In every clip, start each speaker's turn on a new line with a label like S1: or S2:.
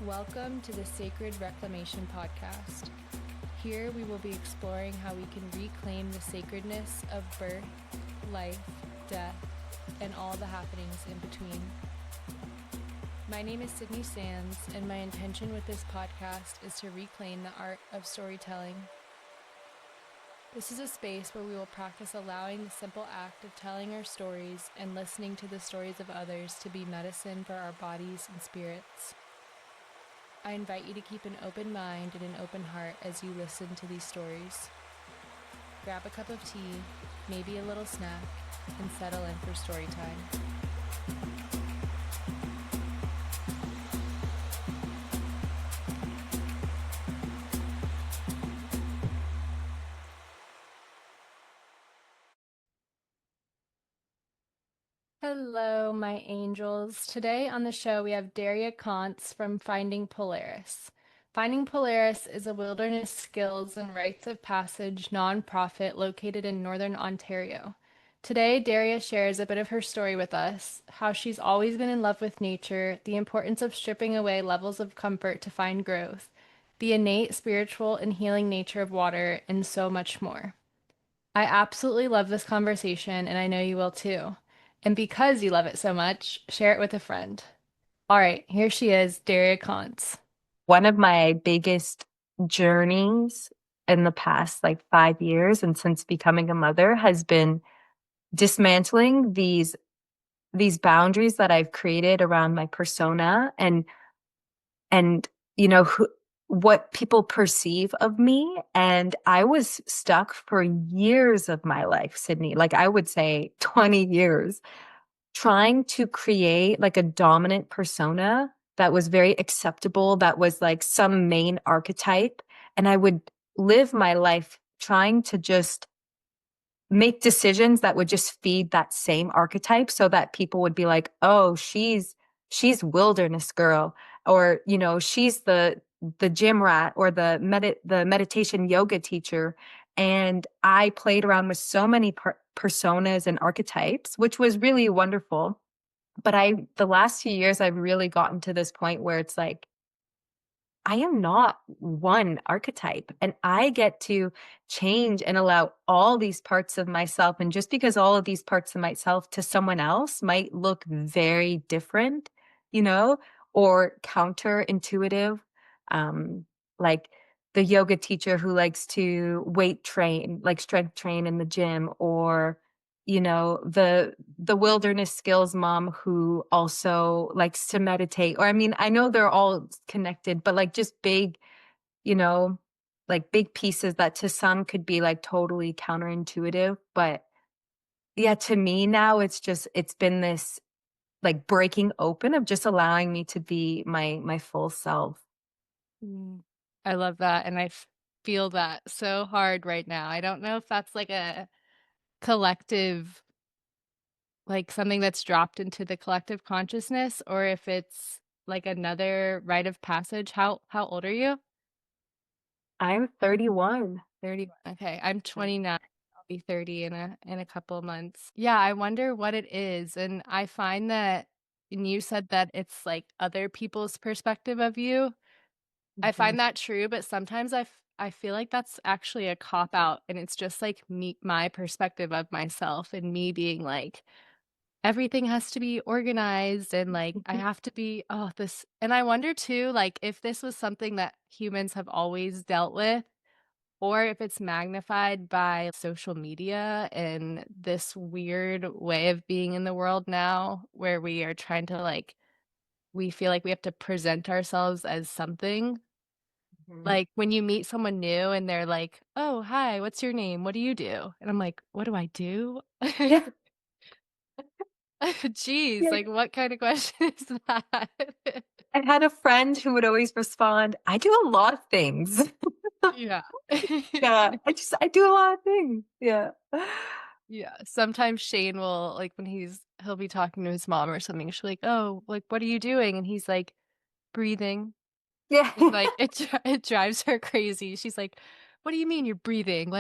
S1: Welcome to the Sacred Reclamation Podcast. Here we will be exploring how we can reclaim the sacredness of birth, life, death, and all the happenings in between. My name is Sydney Sands, and my intention with this podcast is to reclaim the art of storytelling. This is a space where we will practice allowing the simple act of telling our stories and listening to the stories of others to be medicine for our bodies and spirits. I invite you to keep an open mind and an open heart as you listen to these stories. Grab a cup of tea, maybe a little snack, and settle in for story time. Hello, my angels. Today on the show, we have Dariya Koncz from Finding Polaris. Finding Polaris is a wilderness skills and rites of passage nonprofit located in Northern Ontario. Today, Dariya shares a bit of her story with us, how she's always been in love with nature, the importance of stripping away levels of comfort to find growth, the innate spiritual and healing nature of water, and so much more. I absolutely love this conversation, and I know you will too. And because you love it so much, share it with a friend. All right, here she is, Dariya Koncz.
S2: One of my biggest journeys in the past 5 years and since becoming a mother has been dismantling these boundaries that I've created around my persona and what people perceive of me. And I was stuck for years of my life, Sydney, I would say 20 years, trying to create a dominant persona that was very acceptable, that was some main archetype. And I would live my life trying to just make decisions that would just feed that same archetype so that people would be like, oh, she's wilderness girl, or, she's the gym rat or the meditation yoga teacher. And I played around with so many personas and archetypes, which was really wonderful. But the last few years, I've really gotten to this point where it's like, I am not one archetype, and I get to change and allow all these parts of myself. And just because all of these parts of myself to someone else might look very different, or counterintuitive, like the yoga teacher who likes to weight train, like strength train in the gym, or the wilderness skills mom who also likes to meditate. Or I know they're all connected, but just big, big pieces that to some could be totally counterintuitive. But yeah, to me now it's been this breaking open of just allowing me to be my full self.
S1: I love that, and I feel that so hard right now. I don't know if that's a collective, something that's dropped into the collective consciousness, or if it's another rite of passage. How old are you?
S2: I'm 31.
S1: 31. Okay, I'm 29. I'll be 30 in a couple of months. Yeah, I wonder what it is. And I find that, and you said that it's other people's perspective of you. I find that true, but sometimes I feel like that's actually a cop out, and it's just my perspective of myself, and me being everything has to be organized, and I have to be, oh, this. And I wonder too, if this was something that humans have always dealt with, or if it's magnified by social media and this weird way of being in the world now, where we are trying to we feel like we have to present ourselves as something. When you meet someone new and they're like, "Oh, hi, what's your name? What do you do?" And I'm like, "What do I do?"
S2: Yeah.
S1: Jeez,
S2: Yeah.
S1: what kind of question is that?
S2: I had a friend who would always respond, I do a lot of things.
S1: Yeah.
S2: Yeah, I do a lot of things. Yeah.
S1: Yeah, sometimes Shane will, when he'll be talking to his mom or something, she'll "Oh, what are you doing?" And he's like, "Breathing."
S2: Yeah.
S1: And, it drives her crazy. She's like, "What do you mean you're breathing?"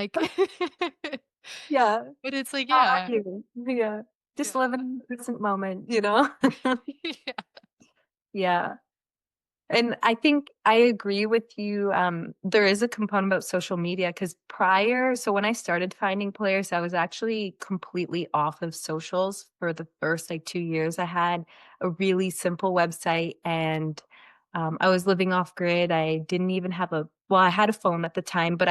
S2: Yeah.
S1: But it's
S2: How are
S1: yeah.
S2: you? Yeah. Just
S1: Yeah.
S2: live in the present moment, you know?
S1: Yeah.
S2: Yeah. And I think I agree with you. There is a component about social media because so when I started finding Polaris, I was actually completely off of socials for the first like 2 years. I had a really simple website and I was living off grid. I didn't even have well, I had a phone at the time, but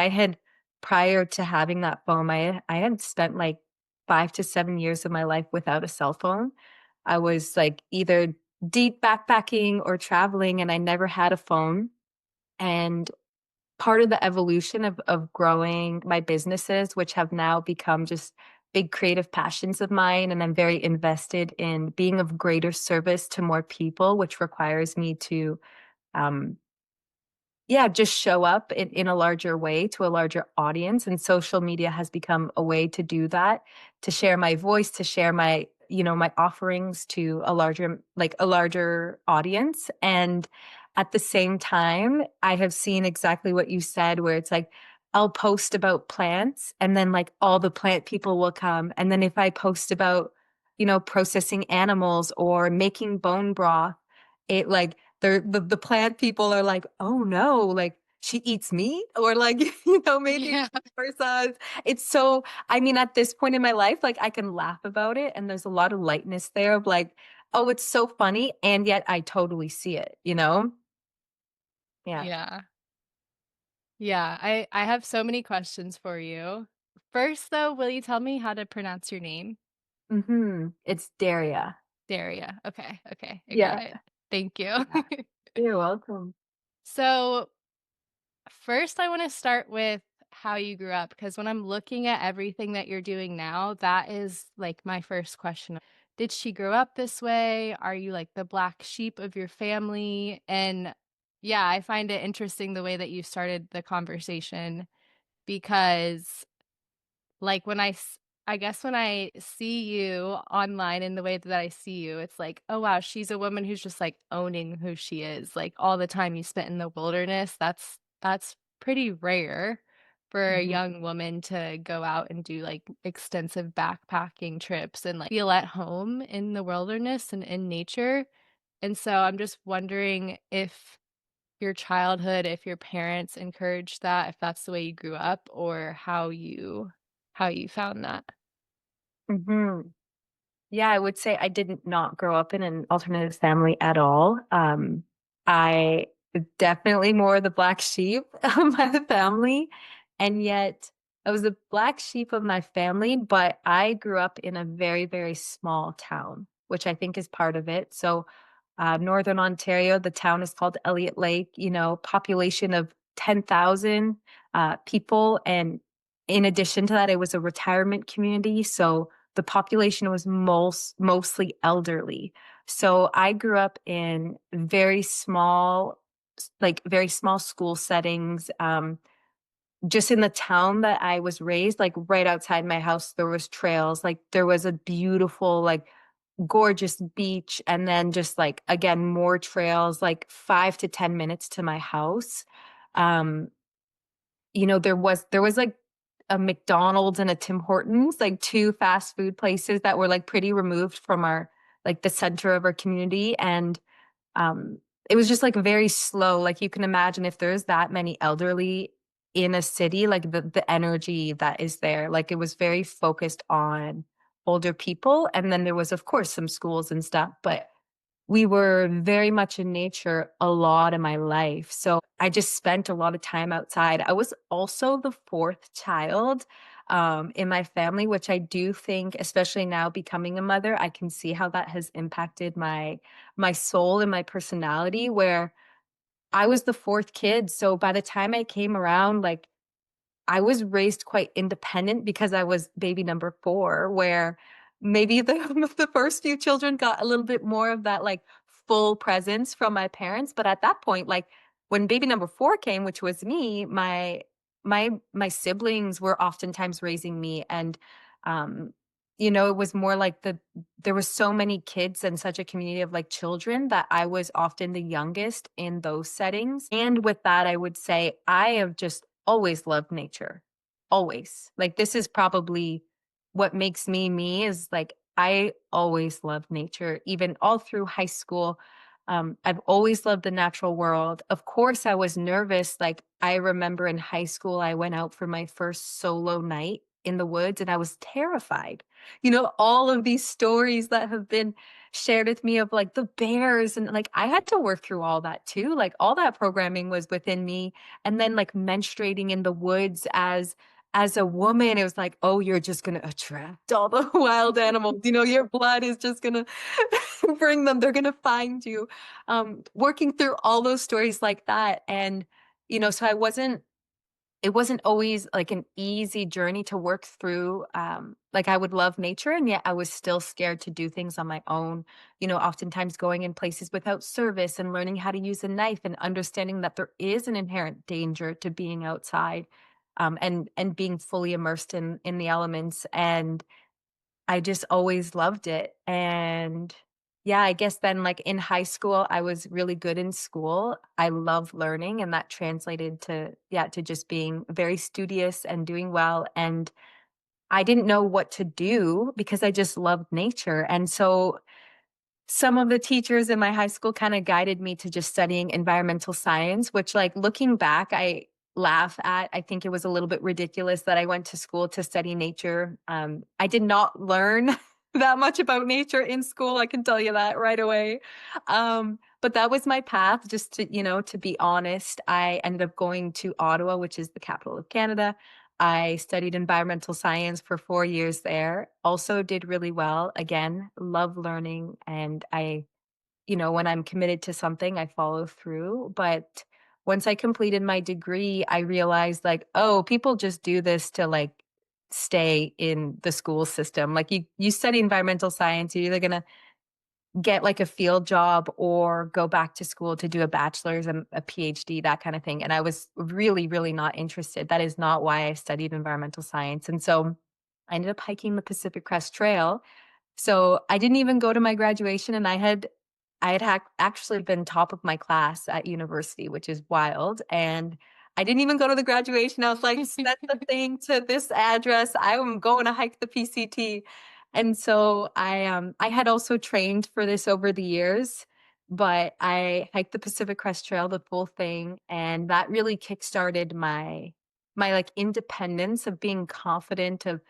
S2: prior to having that phone, I had spent like 5 to 7 years of my life without a cell phone. I was like either deep backpacking or traveling, and I never had a phone. And part of the evolution of growing my businesses, which have now become just big creative passions of mine, and I'm very invested in being of greater service to more people, which requires me to um, yeah, just show up in a larger way to a larger audience, and social media has become a way to do that, to share my voice, to share my offerings to a larger audience, and at the same time, I have seen exactly what you said, where it's like, I'll post about plants, and then, like, all the plant people will come, and then if I post about, processing animals or making bone broth, it, like, the plant people are like, "Oh, no, like, she eats meat?" Or, like, maybe
S1: Yeah.
S2: versus it's so I mean, at this point in my life, like, I can laugh about it, and there's a lot of lightness there of, like, "Oh, it's so funny," and yet I totally see it, you know? Yeah.
S1: Yeah. Yeah, I have so many questions for you. First, though, will you tell me how to pronounce your name?
S2: Mhm. It's Daria.
S1: Daria. Okay, okay, I got
S2: Yeah.
S1: it. Thank you.
S2: Yeah. You're welcome.
S1: So, first, I wanna start with how you grew up, because when I'm looking at everything that you're doing now, that is, like, my first question. Did she grow up this way? Are you, like, the black sheep of your family? And, yeah, I find it interesting the way that you started the conversation because like, I guess when I see you online in the way that I see you, it's like, "Oh, wow, she's a woman who's just, like, owning who she is." Like, all the time you spent in the wilderness, that's pretty rare for a
S2: Mhm.
S1: young woman to go out and do, like, extensive backpacking trips and, like, feel at home in the wilderness and in nature. And so I'm just wondering if your childhood, if your parents encouraged that, if that's the way you grew up, or how you found that.
S2: Mhm. Yeah, I would say I did not grow up in an alternative family at all. I definitely more the black sheep of my family, and yet I was the black sheep of my family, but I grew up in a very, very small town, which I think is part of it. So, Northern Ontario, the town is called Elliott Lake, population of 10,000 people. And in addition to that, it was a retirement community. So the population was mostly elderly. So I grew up in very small school settings. Just in the town that I was raised, like right outside my house, there was trails. Like there was a beautiful, like gorgeous beach, and then just like again more trails, like 5 to 10 minutes to my house. Um, there was like a McDonald's and a Tim Hortons, like 2 fast food places that were, like, pretty removed from the center of our community, and, um, it was just, like, very slow, like, you can imagine if there's that many elderly in a city, like, the energy that is there, like, it was very focused on older people, and then there was, of course, some schools and stuff, but we were very much in nature a lot of my life, so I just spent a lot of time outside. I was also the 4th child, in my family, which I do think, especially now becoming a mother, I can see how that has impacted my soul and my personality, where I was the 4th kid, so by the time I came around, like, I was raised quite independent because I was baby number 4, where maybe the the first few children got a little bit more of that, like, full presence from my parents, but at that point, like, when baby number 4 came, which was me, my siblings were oftentimes raising me, and, um, it was more like there was so many kids and such a community of, like, children that I was often the youngest in those settings, and with that, I would say I have just always loved nature, always. Like, this is probably what makes me me is, like, I always loved nature, even all through high school. I've always loved the natural world. Of course, I was nervous. Like, I remember in high school, I went out for my first solo night in the woods and I was terrified. You know, all of these stories that have been shared with me of like the bears and like I had to work through all that too. Like all that programming was within me. And then like menstruating in the woods as a woman, it was like, oh, you're just gonna attract all the wild animals. You know, your blood is just gonna bring them. They're gonna find you. Working through all those stories like that, and so it wasn't always like an easy journey to work through. Like I would love nature and yet I was still scared to do things on my own. Oftentimes going in places without service and learning how to use a knife and understanding that there is an inherent danger to being outside, and being fully immersed in the elements. And I just always loved it. And yeah, I guess then like in high school, I was really good in school. I love learning and that translated to, yeah, to just being very studious and doing well. And I didn't know what to do because I just loved nature. And so some of the teachers in my high school kinda guided me to just studying environmental science, which, like, looking back, I laugh at. I think it was a little bit ridiculous that I went to school to study nature. I did not learn that much about nature in school, I can tell you that right away. But that was my path, just to be honest. I ended up going to Ottawa, which is the capital of Canada. I studied environmental science for 4 years there. Also did really well. Again, love learning, and when I'm committed to something, I follow through. But once I completed my degree, I realized like, oh, people just do this to like stay in the school system. Like you study environmental science, you're either gonna get like a field job or go back to school to do a bachelor's and a PhD, that kind of thing. And I was really, really not interested. That is not why I studied environmental science. And so I ended up hiking the Pacific Crest Trail. So I didn't even go to my graduation and I had actually been top of my class at university, which is wild. And I didn't even go to the graduation. I was like, send the thing to this address. I'm going to hike the PCT. And so I had also trained for this over the years, but I hiked the Pacific Crest Trail, the full thing, and that really kickstarted my like independence of being confident of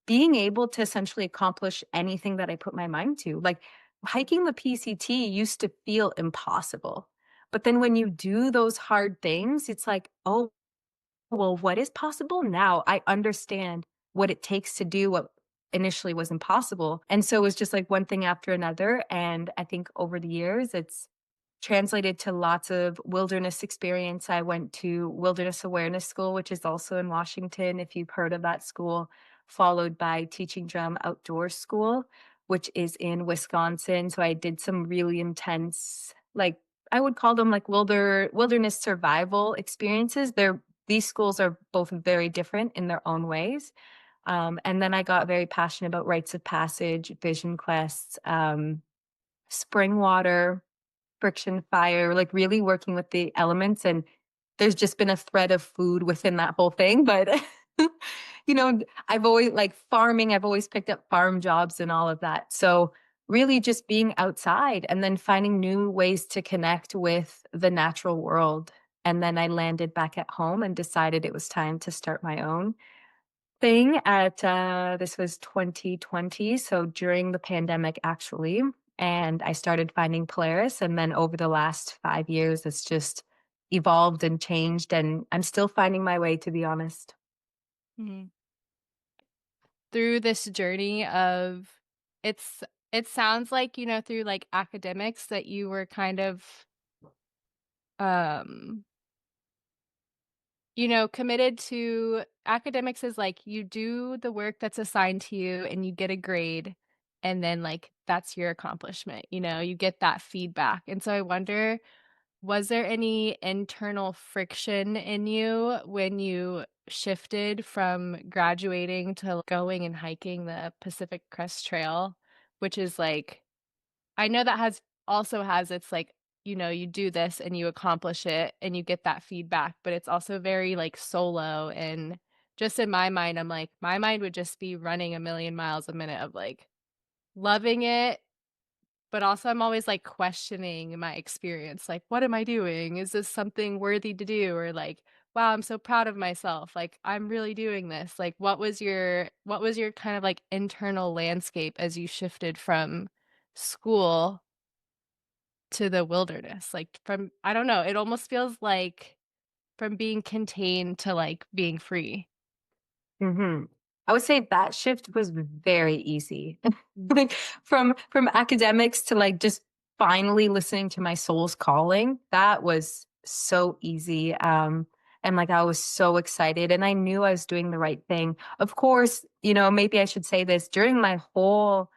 S2: being able to essentially accomplish anything that I put my mind to. Like hiking the PCT used to feel impossible. But then when you do those hard things, it's like, oh, well, what is possible now? I understand what it takes to do what initially was impossible. And so it was just like one thing after another. And I think over the years, it's translated to lots of wilderness experience. I went to Wilderness Awareness School, which is also in Washington, if you've heard of that school, followed by Teaching Drum Outdoor School, which is in Wisconsin. So I did some really intense, like I would call them like wilderness survival experiences. These schools are both very different in their own ways. And then I got very passionate about rites of passage, vision quests, spring water, friction fire, like really working with the elements. And there's just been a thread of food within that whole thing. But, I've always like farming, I've always picked up farm jobs and all of that. So really just being outside and then finding new ways to connect with the natural world. And then I landed back at home and decided it was time to start my own thing at this was 2020, so during the pandemic actually. And I started finding Polaris, and then over the last 5 years it's just evolved and changed, and I'm still finding my way, to be honest.
S1: Mhm. Through this journey of it's it sounds like, through, like, academics that you were kind of, um, committed to academics is, like, you do the work that's assigned to you and you get a grade, and then, like, that's your accomplishment, you get that feedback, and so I wonder, was there any internal friction in you when you shifted from graduating to going and hiking the Pacific Crest Trail, which is like I know that has its like, you do this and you accomplish it and you get that feedback, but it's also very like solo and just in my mind, I'm like, my mind would just be running a million miles a minute of like loving it but also I'm always, like, questioning my experience, like, "What am I doing? Is this something worthy to do?" Or like, "Wow, I'm so proud of myself, like, I'm really doing this." Like, what was your kind of, like, internal landscape as you shifted from school to the wilderness? Like, from I don't know, it almost feels like from being contained to, like, being free.
S2: Mhm. I would say that shift was very easy.
S1: Mm.
S2: Like, from academics to, like, just finally listening to my soul's calling, that was so easy, and, like, I was so excited, and I knew I was doing the right thing. Of course, maybe I should say this, during my whole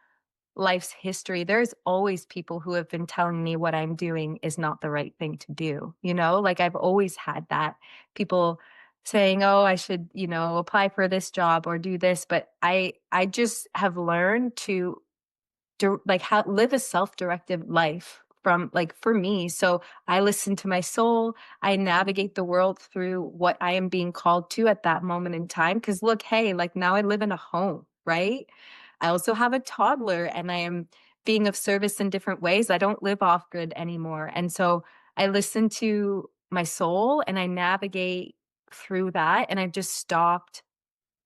S2: life's history, there's always people who have been telling me what I'm doing is not the right thing to do, you know? Like, I've always had that. People saying, "Oh, I should, apply for this job or do this," but I just have learned to like how live a self-directed life from like for me. So I listen to my soul. I navigate the world through what I am being called to at that moment in time. Cause look, hey, like now I live in a home, right? I also have a toddler and I am being of service in different ways. I don't live off grid anymore. And so I listen to my soul and I navigate through that. And I've just stopped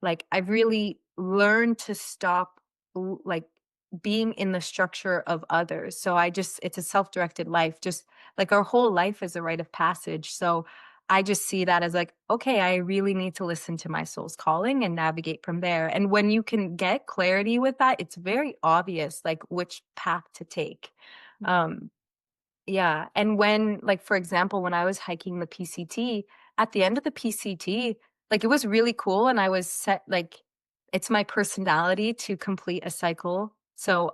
S2: like, I've really learned to stop, like, being in the structure of others. So it's a self-directed life, just like our whole life is a rite of passage. So I just see that as like, okay, I really need to listen to my soul's calling and navigate from there. And when you can get clarity with that, it's very obvious, like, which path to take. Um, yeah, and when like, for example, when I was hiking the PCT, at the end of the PCT, like, it was really cool, and I was set like, it's my personality to complete a cycle. So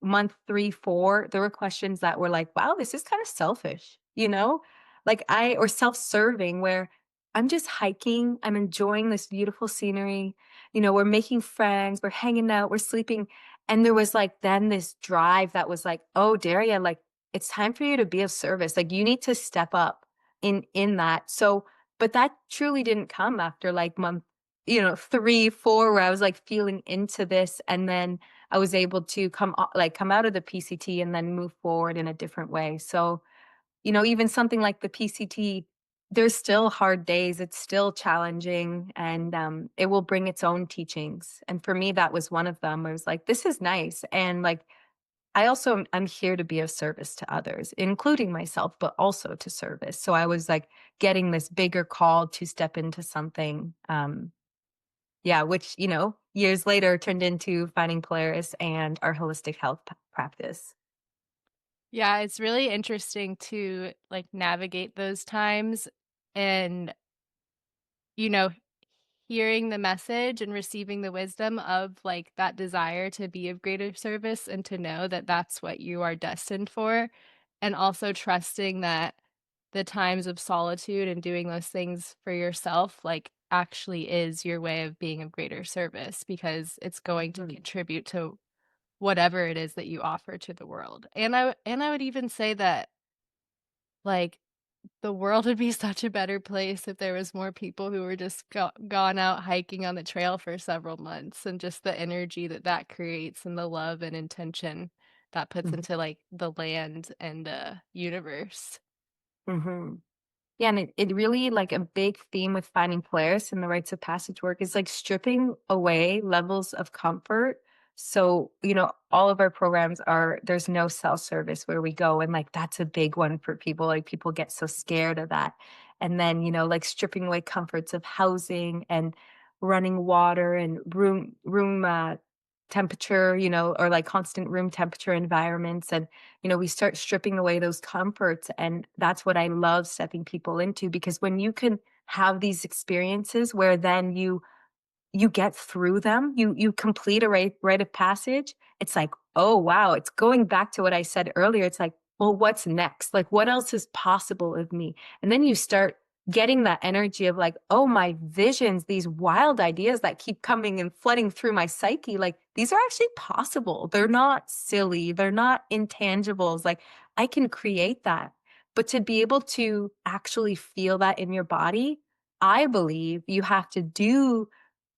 S2: month 3, 4, there were questions that were like, "Wow, this is kinda selfish," you know? Like, or self-serving where I'm just hiking, I'm enjoying this beautiful scenery, we're making friends, we're hanging out, we're sleeping, and there was, like, then this drive that was like, "Oh, Daria, like, it's time for you to be of service. Like, you need to step up in that." So, but that truly didn't come after like month, 3, 4, where I was like feeling into this, and then I was able to come out of the PCT and then move forward in a different way. So, even something like the PCT, there's still hard days. It's still challenging, and it will bring its own teachings. And for me, that was one of them. I was like, this is nice, and like I'm here to be of service to others, including myself, but also to service. So I was like getting this bigger call to step into something, yeah, which, years later turned into finding Polaris and our holistic health practice.
S1: Yeah, it's really interesting to, like, navigate those times and, you know, hearing the message and receiving the wisdom of, like, that desire to be of greater service and to know that that's what you are destined for, and also trusting that the times of solitude and doing those things for yourself, like, actually is your way of being of greater service because it's going to
S2: Mhm,
S1: contribute to whatever it is that you offer to the world. And I would even say that, like, the world would be such a better place if there was more people who were just gone out hiking on the trail for several months, and just the energy that that creates and the love and intention that puts
S2: mhm,
S1: into, like, the land and the universe.
S2: mhm. Yeah, and it really like a big theme with finding Polaris and the rites of passage work is like stripping away levels of comfort. So, all of our programs there's no self-service where we go. And like that's a big one for people. Like people get so scared of that. And then, like stripping away comforts of housing and running water and room temperature, or like constant room temperature environments. And we start stripping away those comforts. And that's what I love stepping people into because when you can have these experiences where then you get through them, you complete a rite of passage, it's like, "Oh, wow." It's going back to what I said earlier, it's like, "Well, what's next? Like, what else is possible of me?" And then you start getting that energy of like, "Oh, my visions, these wild ideas that keep coming and flooding through my psyche, like, these are actually possible. They're not silly, they're not intangibles, like, I can create that." But to be able to actually feel that in your body, I believe you have to do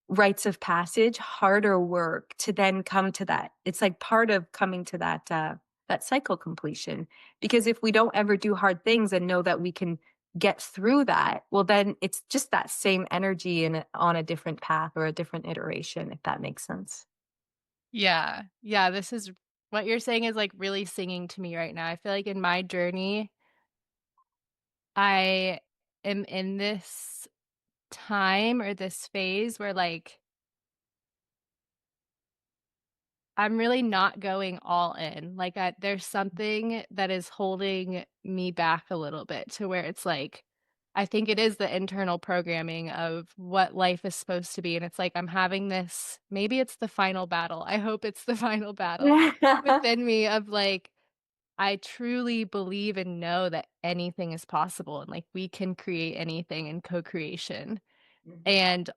S2: rites of passage, harder work to then come to that. It's like part of coming to that cycle completion. Because if we don't ever do hard things and know that we can get through that, well, then it's just that same energy and on a different path or a different iteration, if that makes sense.
S1: Yeah. Yeah, this is what you're saying is, like, really singing to me right now. I feel like in my journey, I am in this time or this phase where, like, I'm really not going all in. Like, there's something that is holding me back a little bit to where it's like, I think it is the internal programming of what life is supposed to be. And it's like, I'm having this, maybe it's the final battle. I hope it's the final battle within me of like, I truly believe and know that anything is possible and like we can create anything in co creation.
S2: Mhm,
S1: And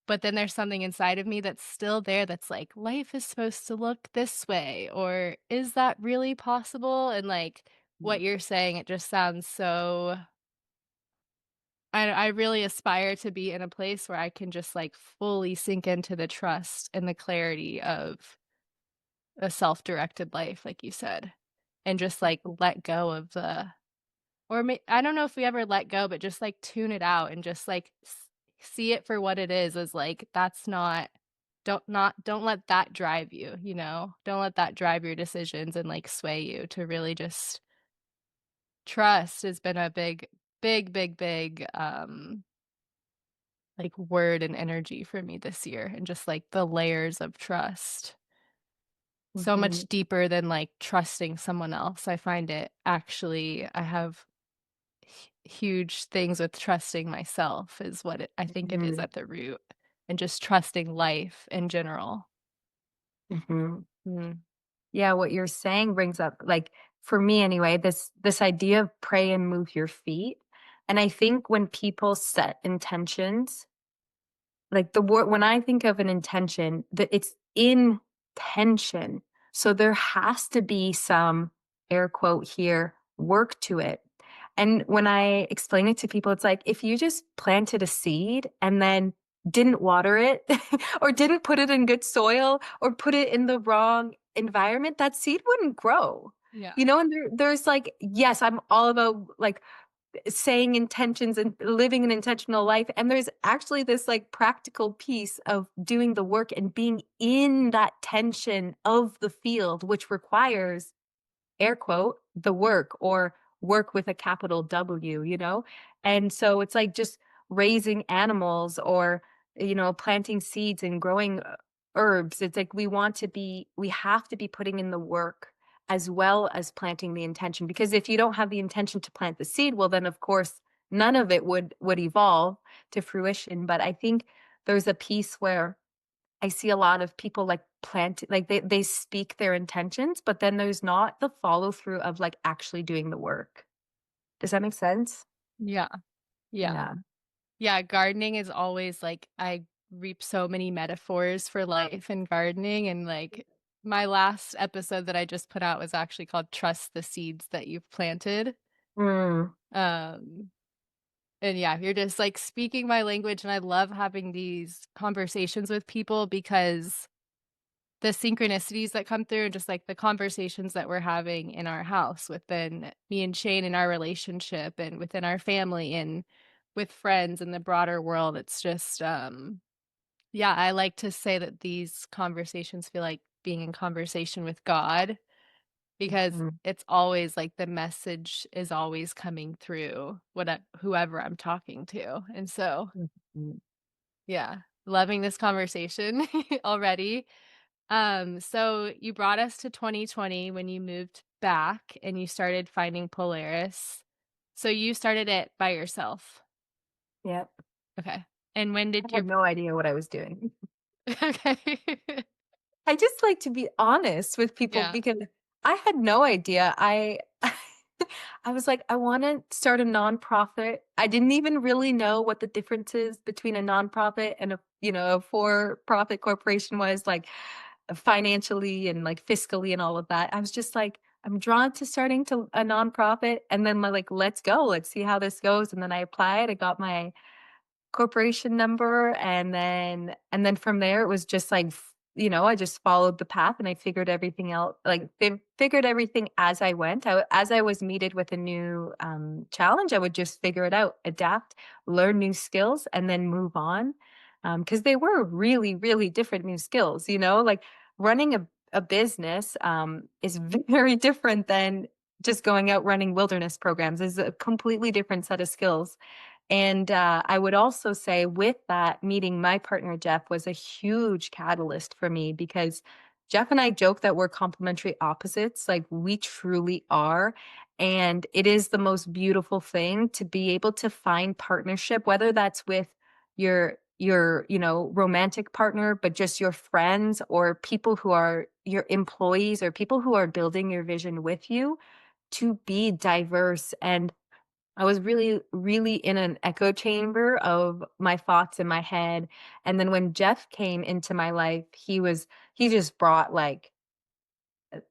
S1: but then there's something inside of me that's still there that's like, "Life is supposed to look this way," or, "Is that really possible?" And, like, what
S2: mhm,
S1: you're saying, it just sounds so I really aspire to be in a place where I can just, like, fully sink into the trust and the clarity of a self-directed life, like you said, and just, like, let go of the or I don't know if we ever let go, but just, like, tune it out and just, like, see it for what it is, as, like, that's don't let that drive you, you know? Don't let that drive your decisions and, like, sway you to really just trust has been a big, like, word and energy for me this year and just, like, the layers of trust. So much
S2: mhm,
S1: deeper than, like, trusting someone else. I find it actually I have huge things with trusting myself is what I think it is
S2: mhm,
S1: at the root, and just trusting life in general.
S2: mhm.
S1: Mm.
S2: Yeah, what you're saying brings up, like, for me anyway, this idea of pray and move your feet. And I think when people set intentions, like the word when I think of an intention, that it's in tension. So there has to be some air quote here work to it. And when I explain it to people, it's like if you just planted a seed and then didn't water it or didn't put it in good soil or put it in the wrong environment, that seed wouldn't grow.
S1: Yeah.
S2: You know, and there's like, yes, I'm all about like saying intentions and living an intentional life. And there's actually this like practical piece of doing the work and being in that tension of the field, which requires air quote, the work or work with a capital W, you know? And so it's like just raising animals or, planting seeds and growing herbs. It's like we have to be putting in the work as well as planting the intention. Because if you don't have the intention to plant the seed, well, then of course, none of it would evolve to fruition. But I think there's a piece where I see a lot of people, like, like, they speak their intentions, but then there's not the follow through of, like, actually doing the work. Does that make sense?
S1: Yeah. Yeah.
S2: Yeah.
S1: Yeah, gardening is always, like I reap so many metaphors for life in gardening, and, like, my last episode that I just put out was actually called "Trust the Seeds That You've Planted."
S2: Mm,
S1: Um And yeah, you're just, like, speaking my language, and I love having these conversations with people because the synchronicities that come through and just, like, the conversations that we're having in our house within me and Shane in our relationship and within our family and with friends in the broader world, it's just, yeah, I like to say that these conversations feel like being in conversation with God because
S2: mhm,
S1: it's always, like, the message is always coming through whoever I'm talking to, and so
S2: mhm.
S1: yeah, loving this conversation already. So you brought us to 2020 when you moved back and you started finding Polaris. So you started it by yourself.
S2: Yep.
S1: Okay. And when
S2: I
S1: did
S2: had
S1: your
S2: no idea what I was doing.
S1: Okay.
S2: I just like to be honest with people
S1: Yeah.
S2: because I had no idea. I was like, I want to start a nonprofit. I didn't even really know what the difference is between a nonprofit and a for-profit corporation was like financially and like fiscally and all of that. I was just like, I'm drawn to starting to a nonprofit and then like, let's go. Let's see how this goes. And then I applied. I got my corporation number, and then from there it was just like, I just followed the path and I figured everything out, like figured everything as I went. As I was meted with a new challenge, I would just figure it out, adapt, learn new skills, and then move on. Because they were really, really different new skills, like running a business is very different than just going out running wilderness programs. Is a completely different set of skills. And I would also say, with that, meeting my partner, Jeff, was a huge catalyst for me because Jeff and I joke that we're complementary opposites. Like, we truly are. And it is the most beautiful thing to be able to find partnership, whether that's with your romantic partner, but just your friends or people who are your employees or people who are building your vision with you, to be diverse. And I was really, really in an echo chamber of my thoughts in my head. And then when Jeff came into my life, he just brought like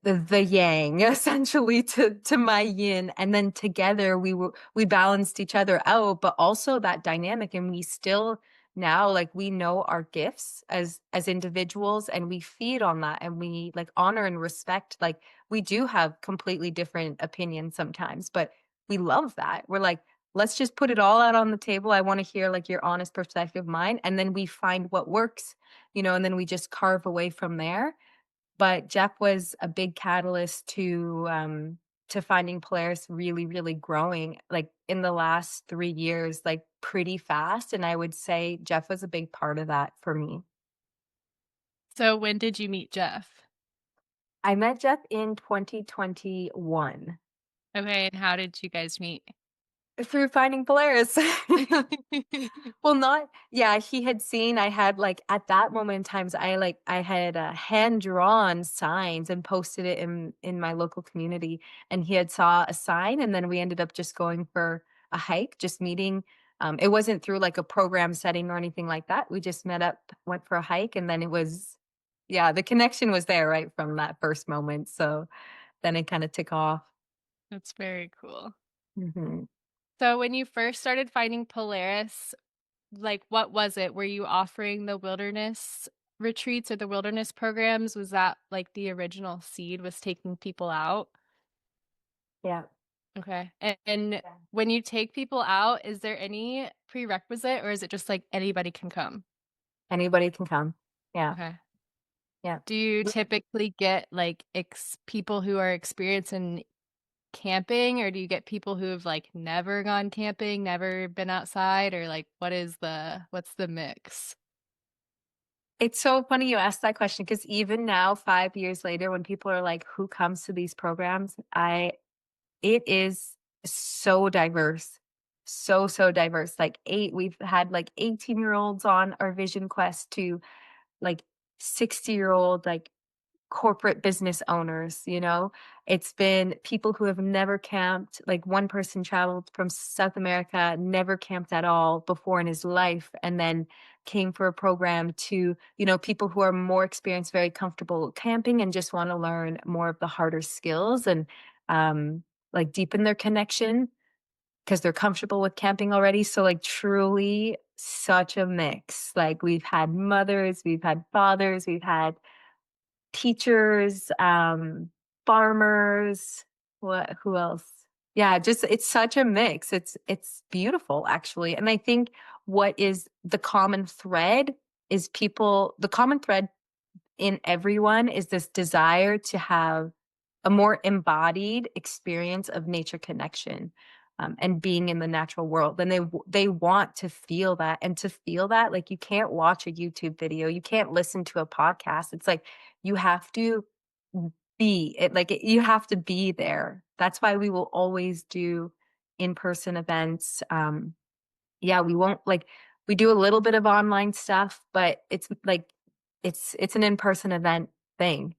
S2: the yang essentially to my yin, and then together we balanced each other out, but also that dynamic. And we still now, like, we know our gifts as individuals, and we feed on that, and we like honor and respect. Like, we do have completely different opinions sometimes, but we love that. We're like, let's just put it all out on the table. I want to hear like your honest perspective, mine, and then we find what works, and then we just carve away from there. But Jeff was a big catalyst to finding Polaris really, really growing, like, in the last 3 years, like, pretty fast, and I would say Jeff was a big part of that for me.
S1: So when did you meet Jeff?
S2: I met Jeff in 2021
S1: Okay, and how did you guys meet?
S2: through finding Polaris. Well, not yeah, he had seen I had, like, at that moment in times, I had, hand-drawn signs and posted it in my local community, and he had saw a sign, and then we ended up just going for a hike, just meeting. It wasn't through, like, a program setting or anything like that. We just met up, went for a hike, and then it was yeah, the connection was there right from that first moment, so then it kinda took off.
S1: That's very cool.
S2: Mhm.
S1: So when you first started finding Polaris, like, what was it? Were you offering the wilderness retreats or the wilderness programs? Was that, like, the original seed was taking people out?
S2: Yeah.
S1: Okay. And when you take people out, is there any prerequisite or is it just, like, anybody can come?
S2: Anybody can come. Yeah,
S1: Okay.
S2: yeah.
S1: Do you typically get, like, people who are experienced in camping, or do you get people who have, like, never gone camping, never been outside, or, like, what's the mix?
S2: It's so funny you asked that question because even now, 5 years later, when people are like, "Who comes to these programs?" I it is so diverse. So, so diverse. Like, we've had, like, 18-year-olds on our vision quest to, like, 60-year-old, like, corporate business owners, you know? It's been people who have never camped. Like, one person traveled from South America, never camped at all before in his life, and then came for a program, to, people who are more experienced, very comfortable camping and just want to learn more of the harder skills and um like deepen their connection because they're comfortable with camping already. So, like, truly such a mix. Like, we've had mothers, we've had fathers, we've had teachers, farmers, who else? Yeah, just it's such a mix. It's beautiful, actually. And I think what is the common thread is people the common thread in everyone is this desire to have a more embodied experience of nature connection, and being in the natural world. And they want to feel that, and to feel that, like, you can't watch a YouTube video, you can't listen to a podcast. It's like you have to be it, like, you have to be there. That's why we will always do in-person events. Yeah, we won't like we do a little bit of online stuff, but it's like it's an in-person event thing.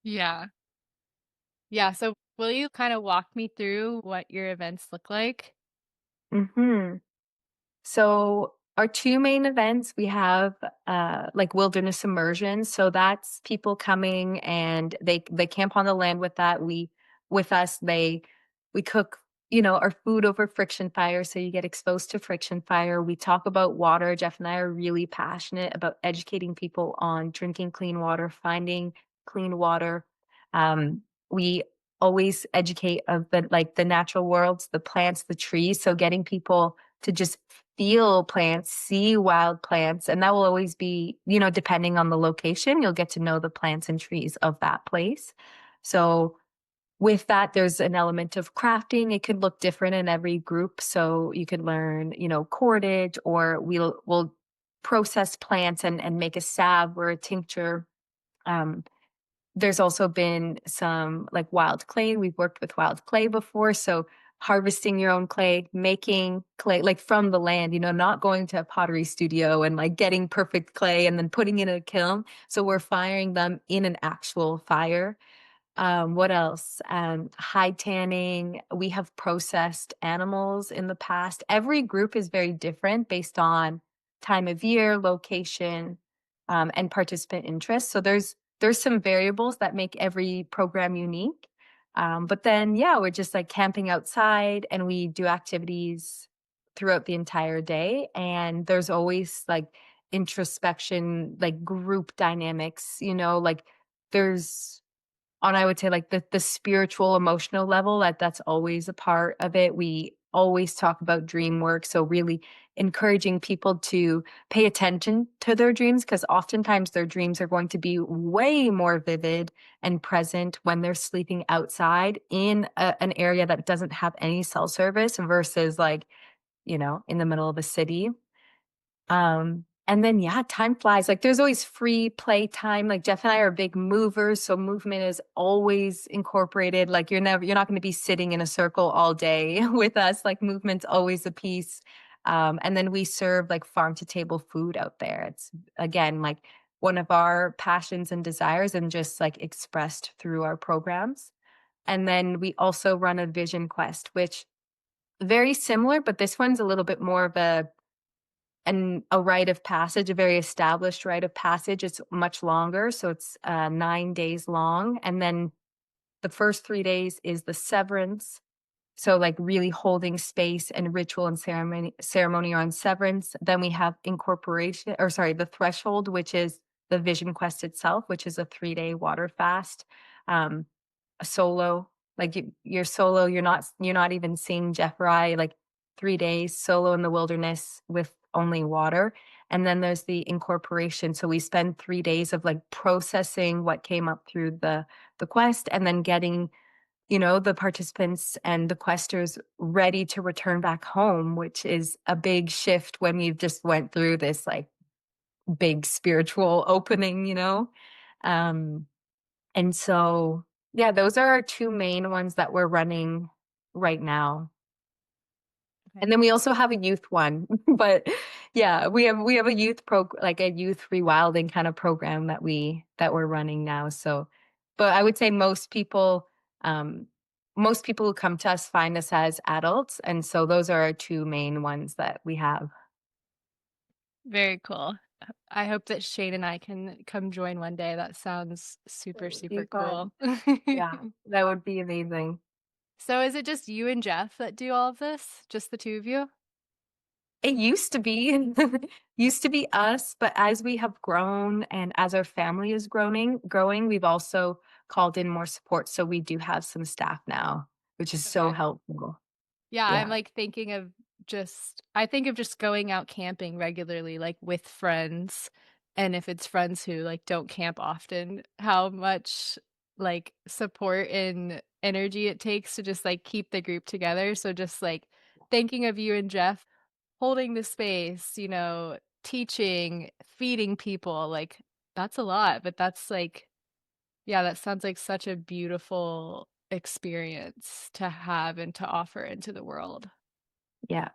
S1: Yeah. Yeah, so will you kinda walk me through what your events look like?
S2: Mhm. So our 2 main events, we have, like, wilderness immersion. So that's people coming and they camp on the land with that. With us, we cook, our food over friction fire, so you get exposed to friction fire. We talk about water. Jeff and I are really passionate about educating people on drinking clean water, finding clean water. We always educate of the natural worlds, the plants, the trees. So getting people to just feel plants, see wild plants, and that will always be, depending on the location, you'll get to know the plants and trees of that place. So with that, there's an element of crafting. It could look different in every group. So you could learn, cordage, or we'll process plants and make a salve or a tincture. Um, there's also been some like wild clay. We've worked with wild clay before. So harvesting your own clay, making clay like from the land, not going to a pottery studio and like getting perfect clay and then putting it in a kiln. So we're firing them in an actual fire. What else? High tanning. We have processed animals in the past. Every group is very different based on time of year, location, and participant interest. So there's some variables that make every program unique. But then, yeah, we're just like camping outside and we do activities throughout the entire day. And there's always like introspection, like group dynamics, like there's on I would say like the spiritual emotional level that's always a part of it. We always talk about dream work, so really encouraging people to pay attention to their dreams because oftentimes their dreams are going to be way more vivid and present when they're sleeping outside in an area that doesn't have any cell service versus like in the middle of a city. And then yeah, time flies. Like there's always free play time. Like Jeff and I are big movers, so movement is always incorporated. Like you're not going to be sitting in a circle all day with us. Like movement's always a piece. And then we serve like farm to table food out there. It's again like one of our passions and desires and just like expressed through our programs. And then we also run a vision quest, which very similar, but this one's a little bit more of a rite of passage, a very established rite of passage. It's much longer, so it's 9 days long, and then the first 3 days is the severance. So, like really holding space and ritual and ceremony on severance. Then we have incorporation, or sorry, the threshold, which is the vision quest itself, which is a 3-day water fast. Um, a solo, like you're solo, you're not even seeing Jeff or I, like 3 days solo in the wilderness with only water. And then there's the incorporation. So we spend 3 days of like processing what came up through the quest and then getting, the participants and the questers ready to return back home, which is a big shift when you've just went through this like big spiritual opening. Um, and so, yeah, those are our two main ones that we're running right now. And
S1: Okay.
S2: then we also have a youth one, but yeah, we have a like a youth rewilding kind of program that we're running now. So, but I would say um, most people who come to us find us as adults, and so those are our two main ones that we have.
S1: Very cool. I hope that Shane and I can come join one day. That sounds
S2: That
S1: super,
S2: would be
S1: super
S2: fun.
S1: cool.
S2: Yeah, that would be amazing.
S1: So is it just you and Jeff that do all of this? Just the two of you?
S2: It used to be used to be us, but as we have grown and as our family is growing, we've also called in more support. So we do have some staff now, which is so
S1: Okay.
S2: helpful.
S1: Yeah, I'm
S2: Yeah.
S1: like thinking of I think of just going out camping regularly, like with friends. And if it's friends who like don't camp often, how much like support and energy it takes to just like keep the group together. So just like thinking of you and Jeff holding the space, teaching, feeding people, like that's a lot, but that's like, yeah, that sounds like such a beautiful experience to have and to offer into the world.
S2: Yeah.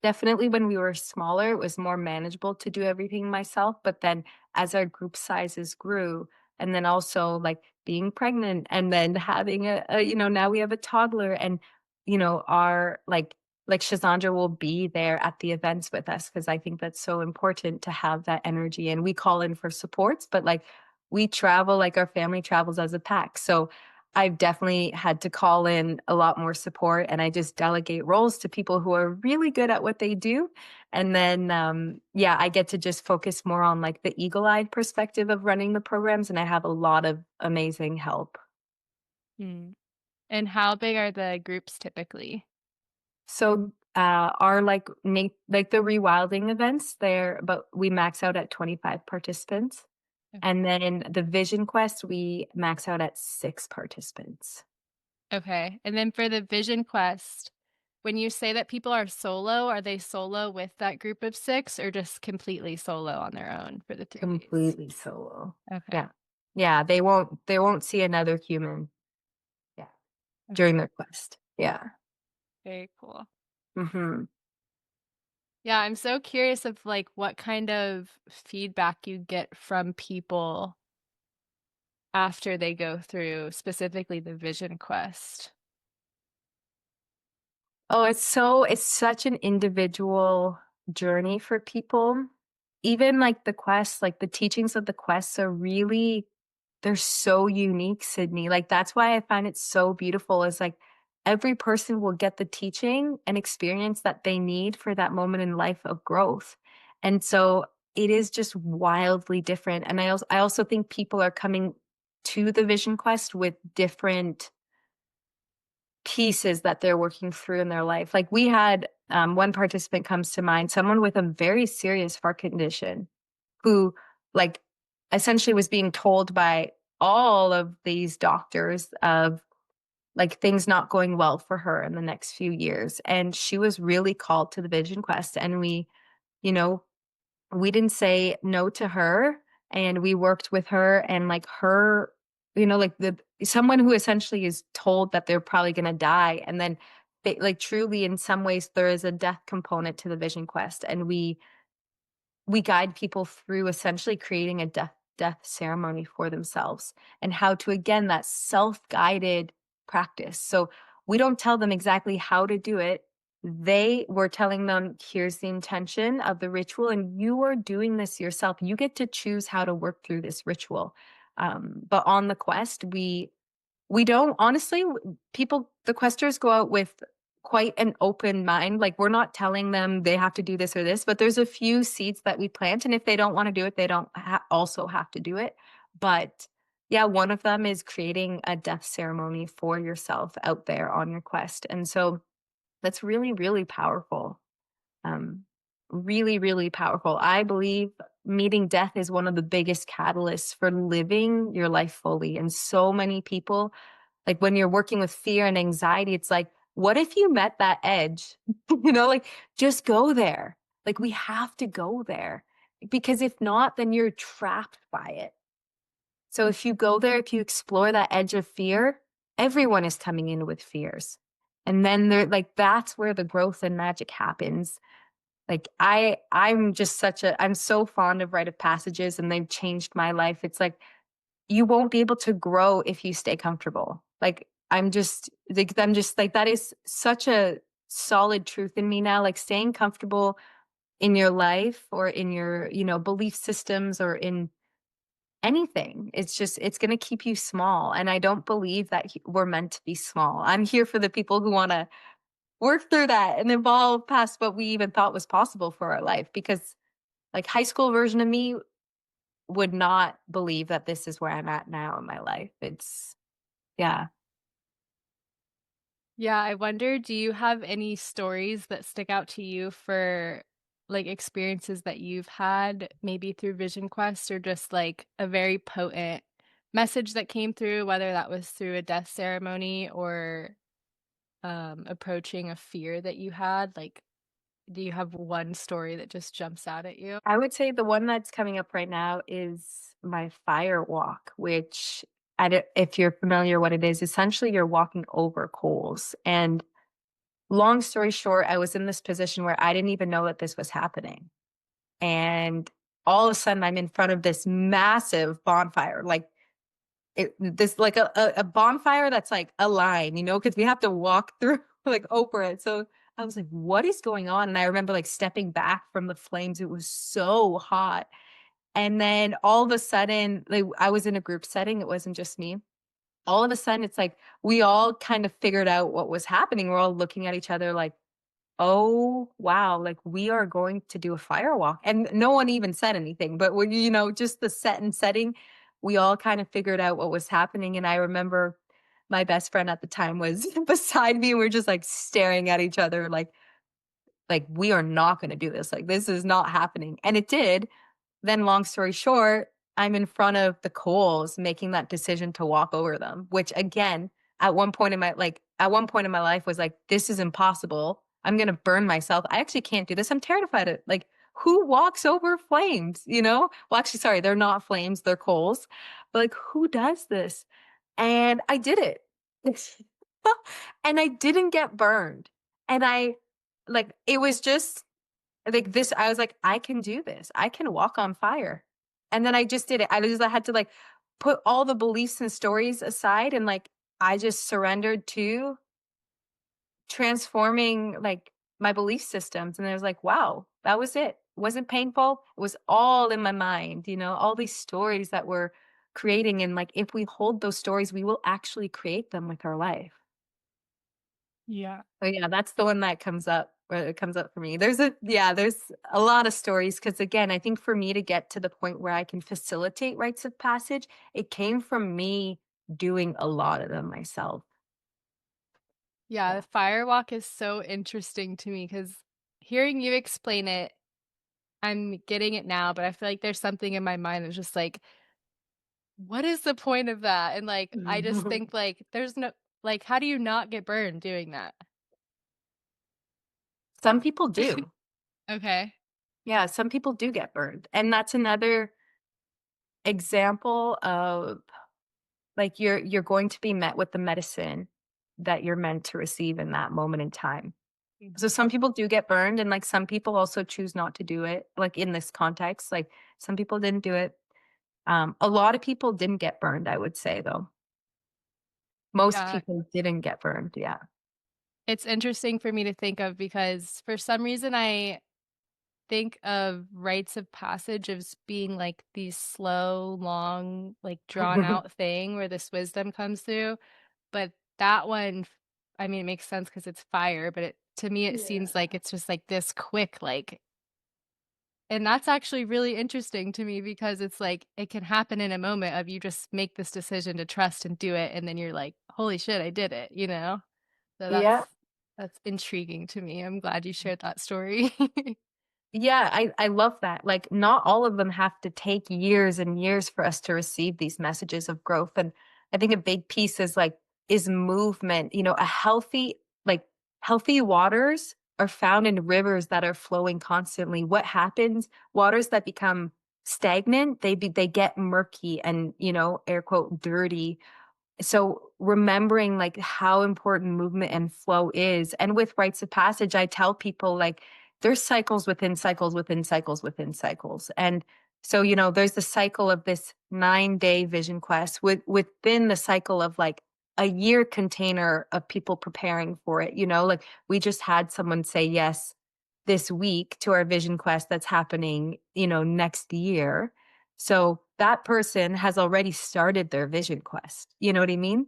S2: Definitely when we were smaller, it was more manageable to do everything myself, but then as our group sizes grew, and then also, like, being pregnant and then having now we have a toddler and, our like Shazandra will be there at the events with us because I think that's so important to have that energy, and we call in for supports, but, like, we travel like our family travels as a pack, so I've definitely had to call in a lot more support, and I just delegate roles to people who are really good at what they do. And then, yeah, I get to just focus more on like the eagle-eyed perspective of running the programs, and I have a lot of amazing help.
S1: Mm. And how big are the groups typically?
S2: So, our like the rewilding events there, but we max out at 25 participants. And then the Vision Quest, we max out at 6 participants.
S1: Okay. And then for the Vision Quest, when you say that people are solo, are they solo with that group of 6 or just completely solo on their own for the 3 days?
S2: Completely solo.
S1: Okay.
S2: Yeah. Yeah, they won't see another human, yeah, during
S1: Okay.
S2: their quest. Yeah.
S1: Very cool.
S2: Mhm.
S1: Yeah, I'm so curious of like what kind of feedback you get from people after they go through specifically the Vision Quest.
S2: Oh, it's such an individual journey for people. Even like the quest, like the teachings of the quests are really they're so unique, Sydney. Like that's why I find it so beautiful is like every person will get the teaching and experience that they need for that moment in life of growth. And so it is just wildly different. And I also think people are coming to the Vision Quest with different pieces that they're working through in their life. Like we had one participant comes to mind, someone with a very serious heart condition who like essentially was being told by all of these doctors of like things not going well for her in the next few years. And she was really called to the Vision Quest. And you know, we didn't say no to her and we worked with her and like her like the someone who essentially is told that they're probably going to die and then like truly in some ways there is a death component to the Vision Quest and we guide people through essentially creating a death ceremony for themselves and how to again that self-guided practice. So we don't tell them exactly how to do it. They were telling them here's the intention of the ritual and you are doing this yourself. You get to choose how to work through this ritual. But on the quest we don't honestly, people the questers go out with quite an open mind, like, we're not telling them they have to do this or this, but there's a few seeds that we plant, and if they don't wanna do it, they don't also have to do it, but, yeah, one of them is creating a death ceremony for yourself out there on your quest, and so that's really, really powerful, um, really, really powerful. I believe meeting death is one of the biggest catalysts for living your life fully, and so many people like when you're working with fear and anxiety, it's like, what if you met that edge? Like just go there. Like we have to go there because if not, then you're trapped by it. So if you go there, if you explore that edge of fear, everyone is coming in with fears. And then they're like, that's where the growth and magic happens. Like I'm just I'm so fond of rite of passages and they've changed my life. It's like you won't be able to grow if you stay comfortable. Like I'm just like that is such a solid truth in me now. Like staying comfortable in your life or in your, belief systems or in anything. It's going to keep you small. And I don't believe that we're meant to be small. I'm here for the people who want to work through that and evolve past what we even thought was possible for our life because like high school version of me would not believe that this is where I'm at now in my life. It's yeah.
S1: Yeah, I wonder, do you have any stories that stick out to you for like experiences that you've had maybe through Vision Quest or just like a very potent message that came through, whether that was through a death ceremony or approaching a fear that you had? Like, do you have one story that just jumps out at you?
S2: I would say the one that's coming up right now is my fire walk, which I don't, if you're familiar what it is, essentially you're walking over coals. And long story short, I was in this position where I didn't even know that this was happening. And all of a sudden I'm in front of this massive bonfire, like this like a bonfire that's like a line, because we have to walk through like over it. So I was like, what is going on? And I remember like stepping back from the flames. It was so hot. And then all of a sudden, like I was in a group setting, it wasn't just me. all of a sudden, it's like we all kind of figured out what was happening. We're all looking at each other like, "Oh, wow, like, we are going to do a fire walk," and no one even said anything, but when just the set and setting, we all kind of figured out what was happening, and I remember my best friend at the time was beside me, and we're just, like, staring at each other like, "We are not gonna do this, like, this is not happening," and it did. Then long story short, I'm in front of the coals making that decision to walk over them, which again, at one point in my life was like, "This is impossible. I'm gonna burn myself. I actually can't do this. I'm terrified of like, who walks over flames?" You know? Well, actually, sorry, they're not flames, they're coals. But like, who does this? And I did it. And I didn't get burned. And it was just like this, I was like, "I can do this. I can walk on fire." And then I just did it. I had to, like, put all the beliefs and stories aside, and, like, I just surrendered to transforming, like, my belief systems, and I was like, "Wow, that was it." It wasn't painful. It was all in my mind, all these stories that we're creating, and, like, if we hold those stories, we will actually create them with our life.
S1: Yeah.
S2: Oh, yeah, that's the one that comes up where it comes up for me. There's a lot of stories because again, I think for me to get to the point where I can facilitate rites of passage, it came from me doing a lot of them myself.
S1: Yeah, the
S2: Yeah.
S1: firewalk is so interesting to me because hearing you explain it, I'm getting it now, but I feel like there's something in my mind that's just like, "What is the point of that?" And, like, I just think, like, there's no like, how do you not get burned doing that?
S2: Some people do.
S1: Okay.
S2: Yeah, some people do get burned, and that's another example of, like, you're going to be met with the medicine that you're meant to receive in that moment in time. So
S1: Mhm.
S2: some people do get burned and, like, some people also choose not to do it, like, in this context, like, some people didn't do it. A lot of people didn't get burned, I would say, though. Most
S1: Yeah,
S2: people didn't get burned, yeah.
S1: it's interesting for me to think of because for some reason I think of rites of passage as being like these slow, long, like drawn out thing where this wisdom comes through. But that one, I mean, it makes sense because it's fire, but to me, it seems
S2: Yeah.
S1: like it's just like this quick, and that's actually really interesting to me because it's like it can happen in a moment of you just make this decision to trust and do it. And then you're like, holy shit, I did it, you know? So
S2: Yeah.
S1: that's intriguing to me. I'm glad you shared that story.
S2: Yeah, I love that. Like, not all of them have to take years and years for us to receive these messages of growth, and I think a big piece is movement, a healthy waters are found in rivers that are flowing constantly. What happens? Waters that become stagnant, they get murky and, air quote, "dirty." So remembering like how important movement and flow is. And with rites of passage, I tell people like there's cycles within cycles within cycles within cycles. And so, there's the cycle of this 9-day vision quest within the cycle of like a year container of people preparing for it. Like we just had someone say yes this week to our vision quest that's happening, next year. So that person has already started their vision quest. You know what I mean?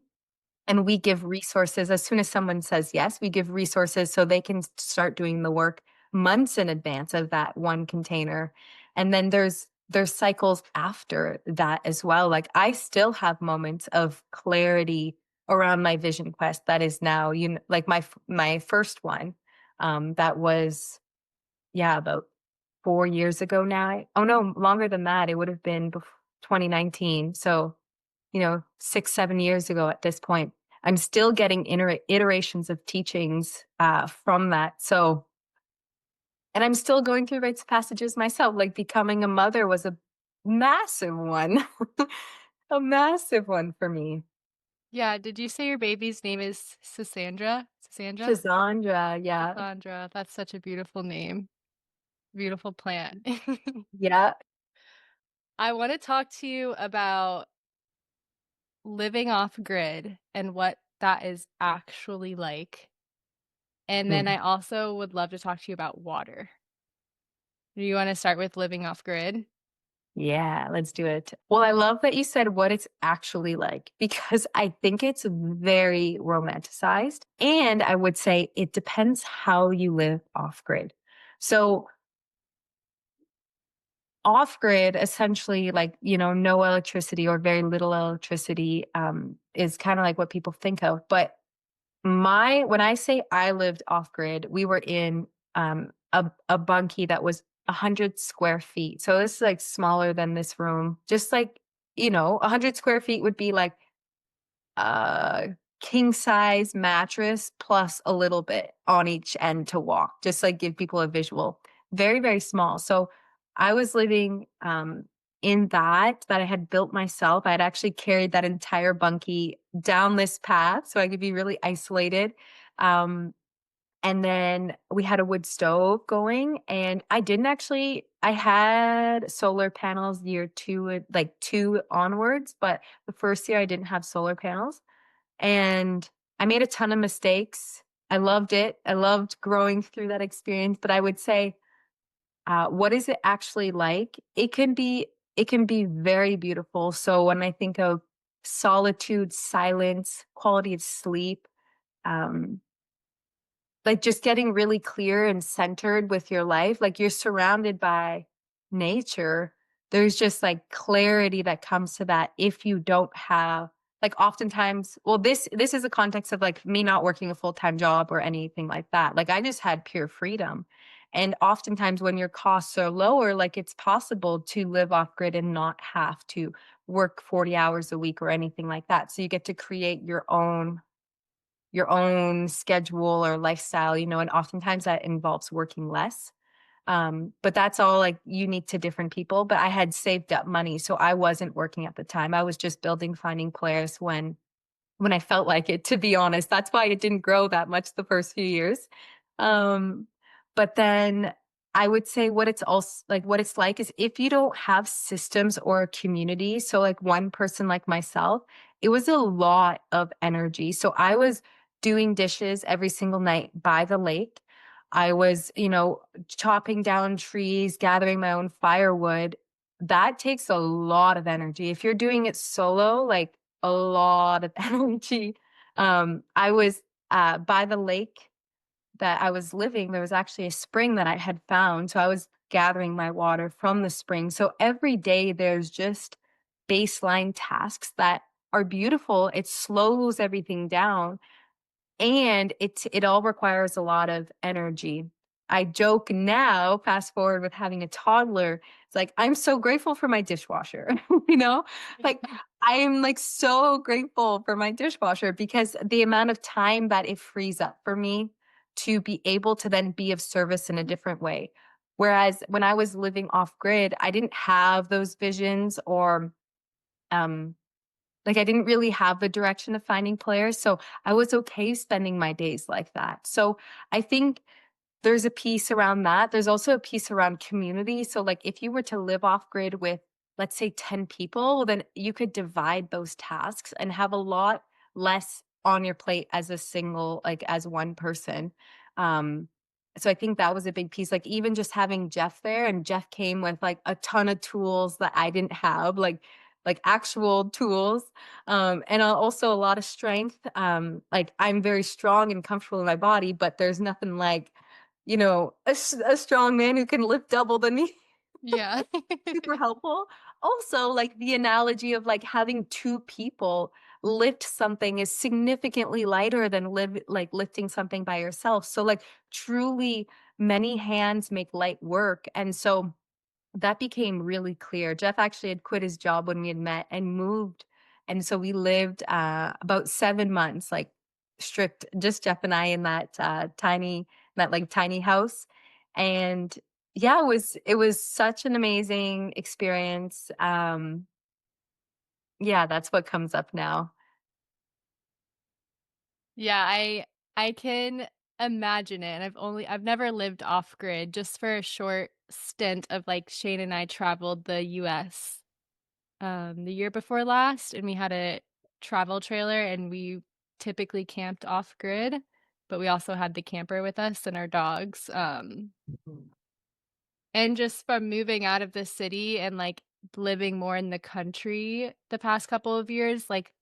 S2: And we give resources as soon as someone says yes, we give resources so they can start doing the work months in advance of that one container. And then there's cycles after that as well. Like I still have moments of clarity around my vision quest that is now, like my first one. That was about 4 years ago now. Oh, no, longer than that. It would have been 2019. So, 6, 7 years ago at this point. I'm still getting iterations of teachings, from that. So and I'm still going through rites of passages myself, like becoming a mother was a massive one. A massive one for me.
S1: Yeah, did you say your baby's name is Cassandra? Cassandra?
S2: Cassandra, yeah.
S1: Cassandra, that's such a beautiful name. Beautiful plant.
S2: Yeah.
S1: I wanna talk to you about living off grid and what that is actually like, and then I also would love to talk to you about water. Do you wanna start with living off grid?
S2: Yeah, let's do it. Well, I love that you said what it's actually like because I think it's very romanticized. And I would say it depends how you live off grid. So, off grid, essentially, like, no electricity or very little electricity is kind of like what people think of. But when I say I lived off grid, we were in a bunkie that was 100 square feet. So this is like smaller than this room. Just like, 100 square feet would be like a king size mattress plus a little bit on each end to walk, just like give people a visual. Very, very small. So I was living in that I had built myself. I had actually carried that entire bunkie down this path so I could be really isolated. Um, and then we had a wood stove going, and I had solar panels year two, like two onwards, but the first year I didn't have solar panels. And I made a ton of mistakes. I loved it. I loved growing through that experience, but I would say, what is it actually like? It can be very beautiful. So when I think of solitude, silence, quality of sleep, um, like just getting really clear and centered with your life, like you're surrounded by nature. There's just like clarity that comes to that if you don't have like oftentimes, well, this is a context of like me not working a full-time job or anything like that. Like I just had pure freedom. And oftentimes when your costs are lower, like it's possible to live off grid and not have to work 40 hours a week or anything like that. So you get to create your own schedule or lifestyle, and oftentimes that involves working less. But that's all like unique to different people. But I had saved up money, so I wasn't working at the time. I was just building finding Polaris when I felt like it, to be honest. That's why it didn't grow that much the first few years. Um, but then I would say what it's like is if you don't have systems or a community, so like one person like myself, it was a lot of energy. So I was doing dishes every single night by the lake. I was, chopping down trees, gathering my own firewood. That takes a lot of energy. If you're doing it solo, like a lot of energy. I was by the lake that I was living, there was actually a spring that I had found. So I was gathering my water from the spring. So every day there's just baseline tasks that are beautiful. It slows everything down and it all requires a lot of energy. I joke now, fast forward with having a toddler, it's like, I'm so grateful for my dishwasher, you know? Like, I am, like, so grateful for my dishwasher because the amount of time that it frees up for me to be able to then be of service in a different way. Whereas when I was living off grid, I didn't have those visions or, um like, I didn't really have the direction of finding players, so I was okay spending my days like that. So, I think there's a piece around that. There's also a piece around community. So, like, if you were to live off grid with, let's say, 10 people, well, then you could divide those tasks and have a lot less on your plate as a single, like, as one person. Um, so I think that was a big piece. Like, even just having Jeff there, and Jeff came with like a ton of tools that I didn't have, like actual tools, and also a lot of strength. Like I'm very strong and comfortable in my body, but there's nothing like a strong man who can lift double than me.
S1: Yeah.
S2: Super helpful. Also, like the analogy of like having two people lift something is significantly lighter than lifting something by yourself. So like truly many hands make light work. And so that became really clear. Jeff actually had quit his job when we had met and moved. And so we lived about 7 months, like strict, just Jeff and I in that like tiny house. And yeah, it was such an amazing experience. Yeah, that's what comes up now.
S1: Yeah, I can imagine it, and I've never lived off grid, just for a short stint of, like, Shane and I traveled the US, the year before last, and we had a travel trailer, and we typically camped off grid, but we also had the camper with us and our dogs, and just from moving out of the city and, like, living more in the country the past couple of years, like,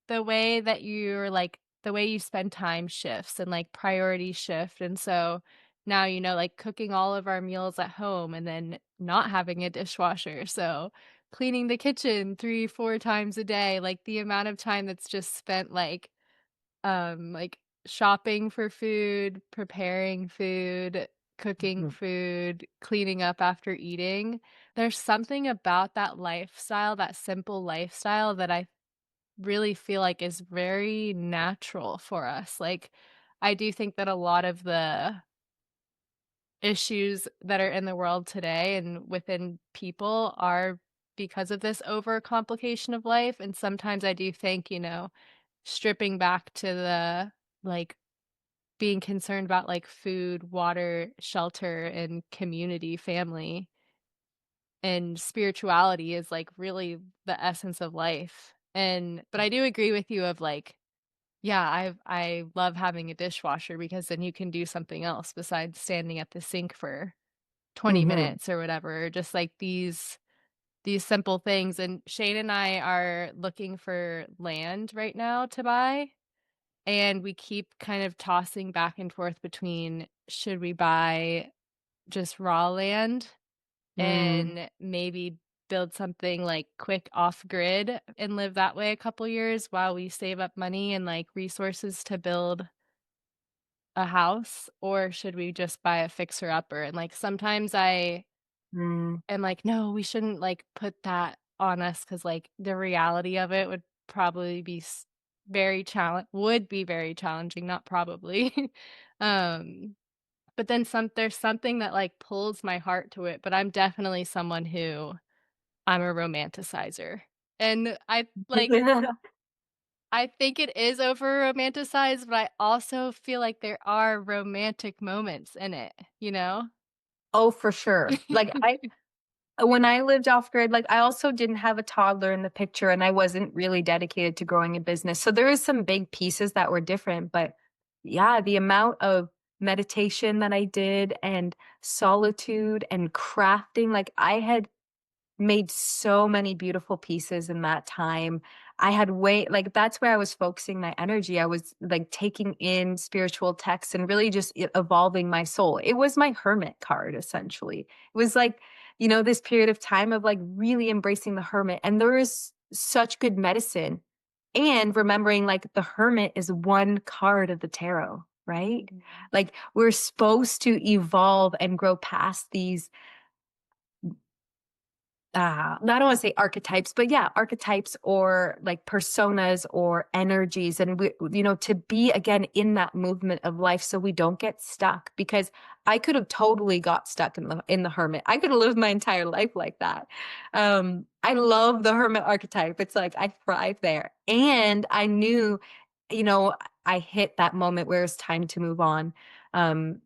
S1: the way that you're, like the way you spend time shifts and, like, priorities shift, and so now, like, cooking all of our meals at home and then not having a dishwasher, so cleaning the kitchen 3, 4 times a day, like, the amount of time that's just spent, like, shopping for food, preparing food, cooking
S2: Mhm.
S1: food, cleaning up after eating. There's something about that lifestyle, that simple lifestyle that I really feel like is very natural for us. Like, I do think that a lot of the issues that are in the world today and within people are because of this overcomplication of life, and sometimes I do think, stripping back to the, like, being concerned about, like, food, water, shelter, and community, family, and spirituality is, like, really the essence of life. But I do agree with you of, like, yeah, I love having a dishwasher because then you can do something else besides standing at the sink for 20
S2: Mhm.
S1: minutes or whatever, just, like, these simple things, and Shane and I are looking for land right now to buy, and we keep kind of tossing back and forth between should we buy just raw land
S2: Mm,
S1: and maybe build something, like, quick off grid and live that way a couple years while we save up money and, like, resources to build a house, or should we just buy a fixer upper? And, like, sometimes I
S2: mm,
S1: am like, "No, we shouldn't, like, put that on us because like, the reality of it would probably be would be very challenging, not probably." Um, but then there's something that, like, pulls my heart to it, but I'm definitely someone who I'm a romanticizer. And I think it is over romanticized, but I also feel like there are romantic moments in it, you know?
S2: Oh, for sure. Like, I when I lived off grid, like, I also didn't have a toddler in the picture, and I wasn't really dedicated to growing a business, so there is some big pieces that were different, but yeah, the amount of meditation that I did and solitude and crafting, like, I had made so many beautiful pieces in that time. I had way like, that's where I was focusing my energy. I was, like, taking in spiritual texts and really just evolving my soul. It was my hermit card, essentially. It was, like, this period of time of, like, really embracing the hermit, and there is such good medicine, and remembering, like, the hermit is one card of the tarot, right?
S1: Mhm.
S2: Like, we're supposed to evolve and grow past these I don't wanna say archetypes, but yeah, archetypes or like personas or energies, and to be again in that movement of life so we don't get stuck because I could have totally got stuck in the hermit. I could have lived my entire life like that. I love the hermit archetype. It's like I thrive there. And I knew, you know, I hit that moment where it's time to move on. Um,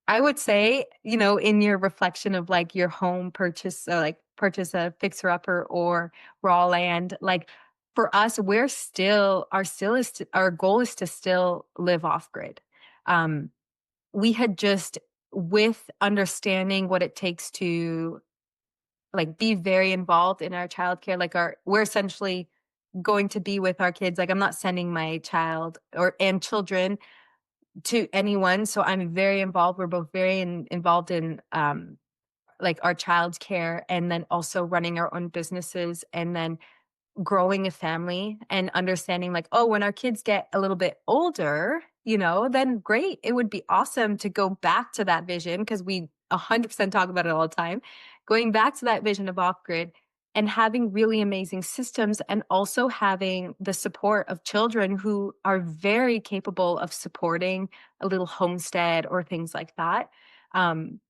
S2: I would say, in your reflection of like your home purchase, like purchase a fixer upper or raw land, like for us, our goal is to still live off grid. Um, we had just with understanding what it takes to like be very involved in our childcare, like we're essentially going to be with our kids. Like I'm not sending my child and children to anyone, so I'm very involved. We're both very involved in, like, our child's care and then also running our own businesses and then growing a family and understanding like, oh, when our kids get a little bit older, then great. It would be awesome to go back to that vision because we 100% talk about it all the time. Going back to that vision of off grid and having really amazing systems and also having the support of children who are very capable of supporting a little homestead or things like that. Um,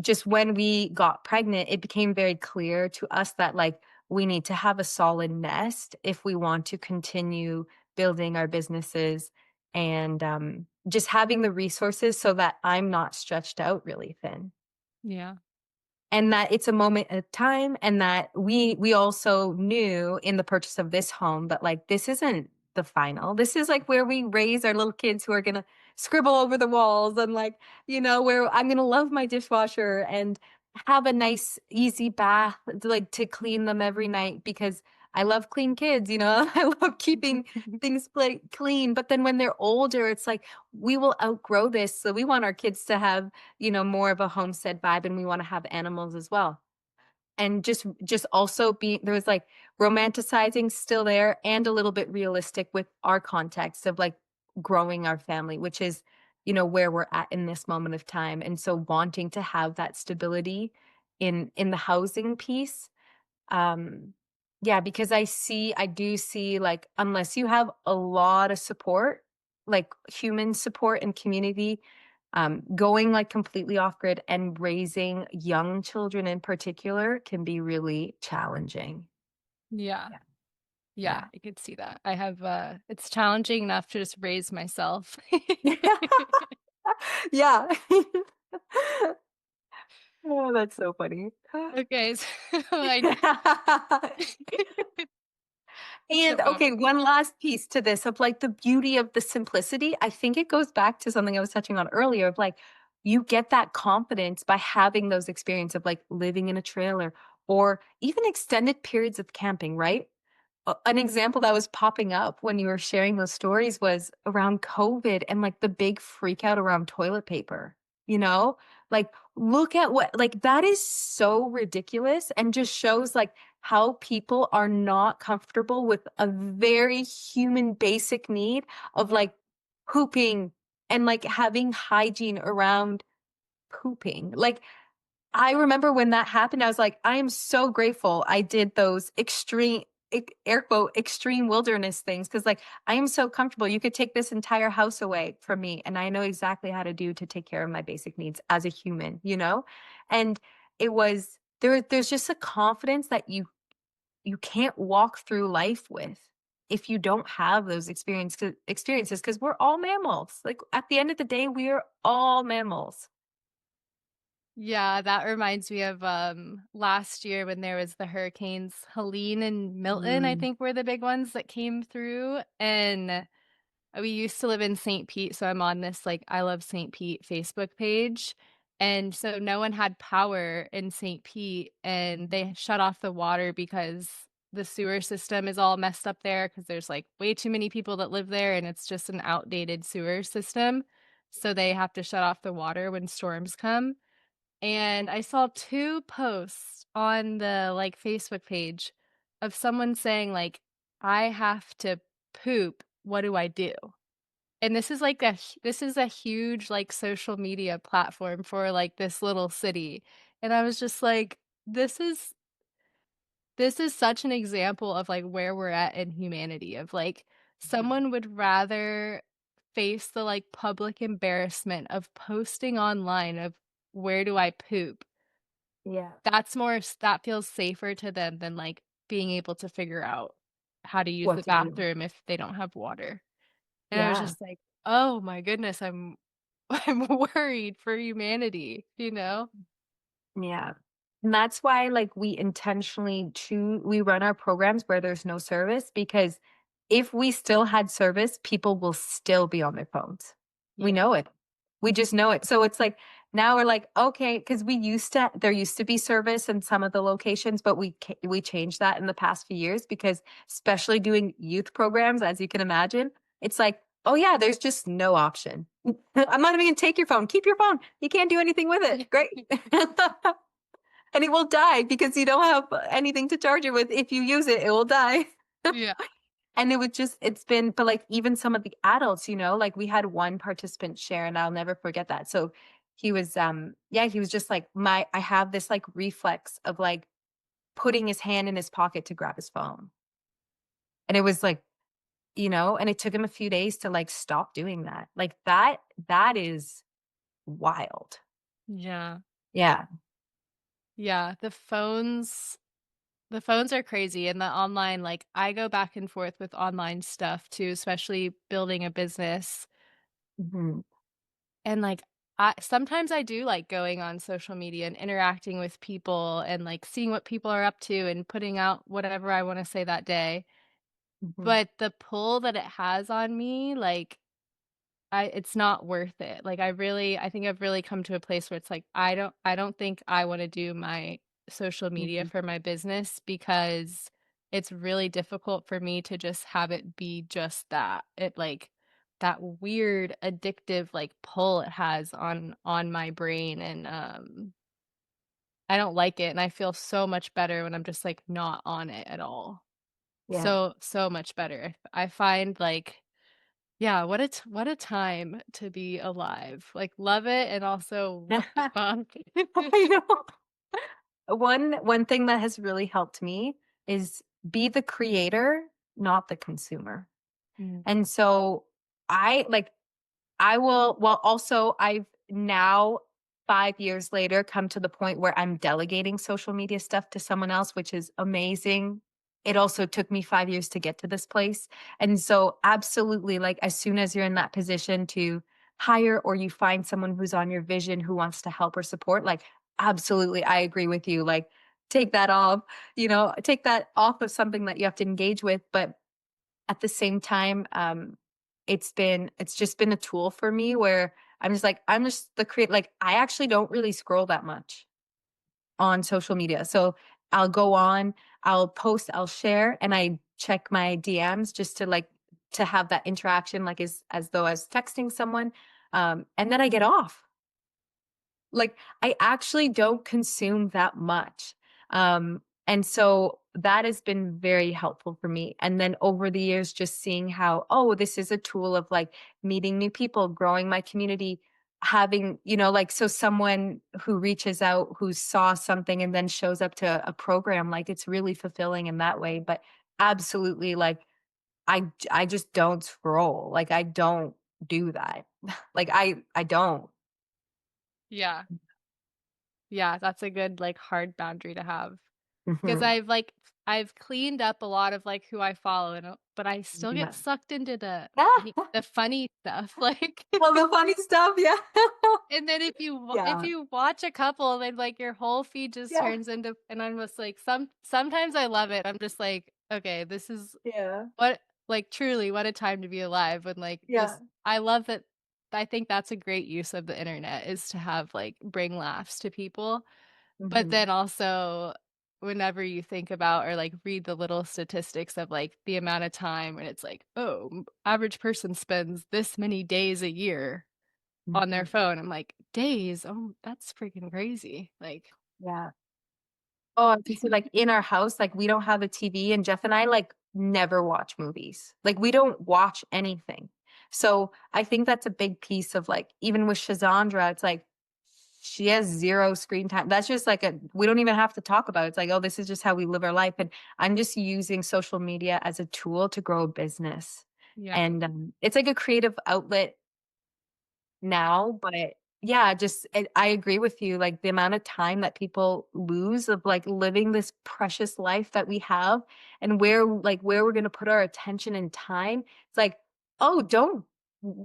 S2: just when we got pregnant, it became very clear to us that like we need to have a solid nest if we want to continue building our businesses and just having the resources so that I'm not stretched out really thin.
S1: Yeah.
S2: And that it's a moment at time and that we also knew in the purchase of this home that like this isn't the final. This is like where we raise our little kids who are gonna scribble over the walls and like, where I'm gonna love my dishwasher and have a nice easy bath, like, to clean them every night because I love clean kids, you know? I love keeping things, like, clean, but then when they're older, it's like, we will outgrow this, so we want our kids to have, more of a homestead vibe, and we wanna have animals as well. And just also being there was, like, romanticizing still there and a little bit realistic with our context of, like, growing our family, which is, where we're at in this moment of time, and so wanting to have that stability in the housing piece, um, yeah, because I do see, like, unless you have a lot of support, like human support and community, going like completely off grid and raising young children in particular can be really challenging.
S1: Yeah. Yeah,
S2: Yeah.
S1: I could see that. I have, it's challenging enough to just raise myself.
S2: Yeah. Oh, that's so funny.
S1: Okay, so I
S2: And
S1: so
S2: okay, one last piece to this of like the beauty of the simplicity. I think it goes back to something I was touching on earlier of like you get that confidence by having those experiences of like living in a trailer or even extended periods of camping, right? An example that was popping up when you were sharing those stories was around COVID and like the big freak out around toilet paper, you know? Like, look at what, like, that is so ridiculous and just shows like how people are not comfortable with a very human basic need of like pooping and like having hygiene around pooping. Like, I remember when that happened, I was like, "I am so grateful I did those extreme air quote, extreme wilderness things because like, I am so comfortable. You could take this entire house away from me, and I know exactly how to do to take care of my basic needs as a human," you know? And it was there's just a confidence that you can't walk through life with if you don't have those experiences because 'cause we're all mammals. Like, at the end of the day, we are all mammals.
S1: yeah, that reminds me of, last year when there was the hurricanes Helene and Milton, I
S2: Mm,
S1: think were the big ones that came through, and we used to live in St. Pete, so I'm on this, like, I Love St. Pete Facebook page, and so no one had power in St. Pete, and they shut off the water because the sewer system is all messed up there because there's, like, way too many people that live there, and it's just an outdated sewer system, so they have to shut off the water when storms come, and I saw 2 posts on the, like, Facebook page of someone saying, like, "I have to poop, what do I do?" And this is like this is a huge, like, social media platform for, like, this little city, and I was just like, this is such an example of, like, where we're at in humanity, of, like,
S2: mhm.
S1: someone would rather face the, like, public embarrassment of posting online of, "Where do I poop?"
S2: Yeah.
S1: That feels safer to them than, like, being able to figure out how to use
S2: What
S1: the
S2: to do.
S1: bathroom if they don't have water. And I was
S2: Yeah.
S1: just like, "Oh my goodness, I'm worried for humanity," you know?
S2: Yeah. And that's why, like, we intentionally choose we run our programs where there's no service because if we still had service, people will still be on their phones. We
S1: Yeah.
S2: know it. We just know it. So it's like now we're like, okay, because there used to be service in some of the locations, but we changed that in the past few years because especially doing youth programs, as you can imagine, it's like, oh yeah, there's just no option. I'm not even gonna take your phone. Keep your phone. You can't do anything with it. Great. And it will die because you don't have anything to charge it with. If you use it, it will die.
S1: Yeah.
S2: And it's been, but like even some of the adults, like we had one participant share and I'll never forget that. So he was just like, I have this like reflex of like putting his hand in his pocket to grab his phone. And it was like, and it took him a few days to like stop doing that. Like that is wild.
S1: Yeah.
S2: Yeah.
S1: Yeah, the phones are crazy, and the online, like, I go back and forth with online stuff too, especially building a business,
S2: Mhm.
S1: and, like, sometimes I do like going on social media and interacting with people and, like, seeing what people are up to and putting out whatever I wanna say that day,
S2: Mhm.
S1: but the pull that it has on me, like, it's not worth it. Like, I think I've really come to a place where it's like, I don't think I wanna do my social media
S2: Mhm.
S1: for my business because it's really difficult for me to just have it be just that. It, like that weird addictive, like, pull it has on my brain, and, I don't like it, and I feel so much better when I'm just, like, not on it at all.
S2: Yeah.
S1: So much better. I find, like, yeah, what a time to be alive. Like, love it and also what the fuck?
S2: I know. One thing that has really helped me is be the creator, not the consumer.
S1: Mm,
S2: And so I like I will well, also, I've now 5 years later come to the point where I'm delegating social media stuff to someone else, which is amazing. It also took me 5 years to get to this place. And so absolutely, like, as soon as you're in that position to hire or you find someone who's on your vision who wants to help or support, like, absolutely, I agree with you. Like, take that off, take that off of something that you have to engage with. But at the same time, it's just been a tool for me where I'm just the create like, I actually don't really scroll that much on social media. So I'll go on, I'll post, I'll share, and I check my DMs just to to have that interaction, like as though I was texting someone. And then I get off. Like, I actually don't consume that much. And so that has been very helpful for me. And then over the years, just seeing how, oh, this is a tool of like meeting new people, growing my community, having, so someone who reaches out, who saw something and then shows up to a program, like it's really fulfilling in that way. But absolutely, like, I just don't scroll. Like, I don't do that. Like, I don't.
S1: yeah. Yeah, that's a good, like, hard boundary to have. Because
S2: Mhm.
S1: I've cleaned up a lot of, like, who I follow, and, but I still get
S2: Yeah.
S1: sucked into the funny stuff, like
S2: Well, the funny stuff, yeah.
S1: and then if
S2: Yeah,
S1: you watch a couple, then, like, your whole feed just
S2: yeah,
S1: turns into, and I'm just like, sometimes I love it. I'm just like, "Okay, this is
S2: yeah,
S1: what," like, truly, what a time to be alive when, like,
S2: yeah.
S1: just I love that. I think that's a great use of the internet, is to have, like, bring laughs to people. But
S2: Mhm,
S1: then also, whenever you think about or, like, read the little statistics of, like, the amount of time, and it's like, "Oh, average person spends this many days a year on their
S2: mhm,
S1: phone." I'm like, "Days? Oh, that's freaking crazy." Like,
S2: yeah. Oh, and so, like, in our house, like, we don't have a TV, and Jeff and I, like, never watch movies. Like, we don't watch anything. So, I think that's a big piece of, like even with Shazandra, it's like, she has 0 screen time. That's just like a we don't even have to talk about it. It's like, "Oh, this is just how we live our life," and I'm just using social media as a tool to grow a business.
S1: yeah,
S2: And, it's like a creative outlet now, but yeah, just I agree with you, like, the amount of time that people lose of, like, living this precious life that we have and where we're gonna put our attention and time. It's like, "Oh, don't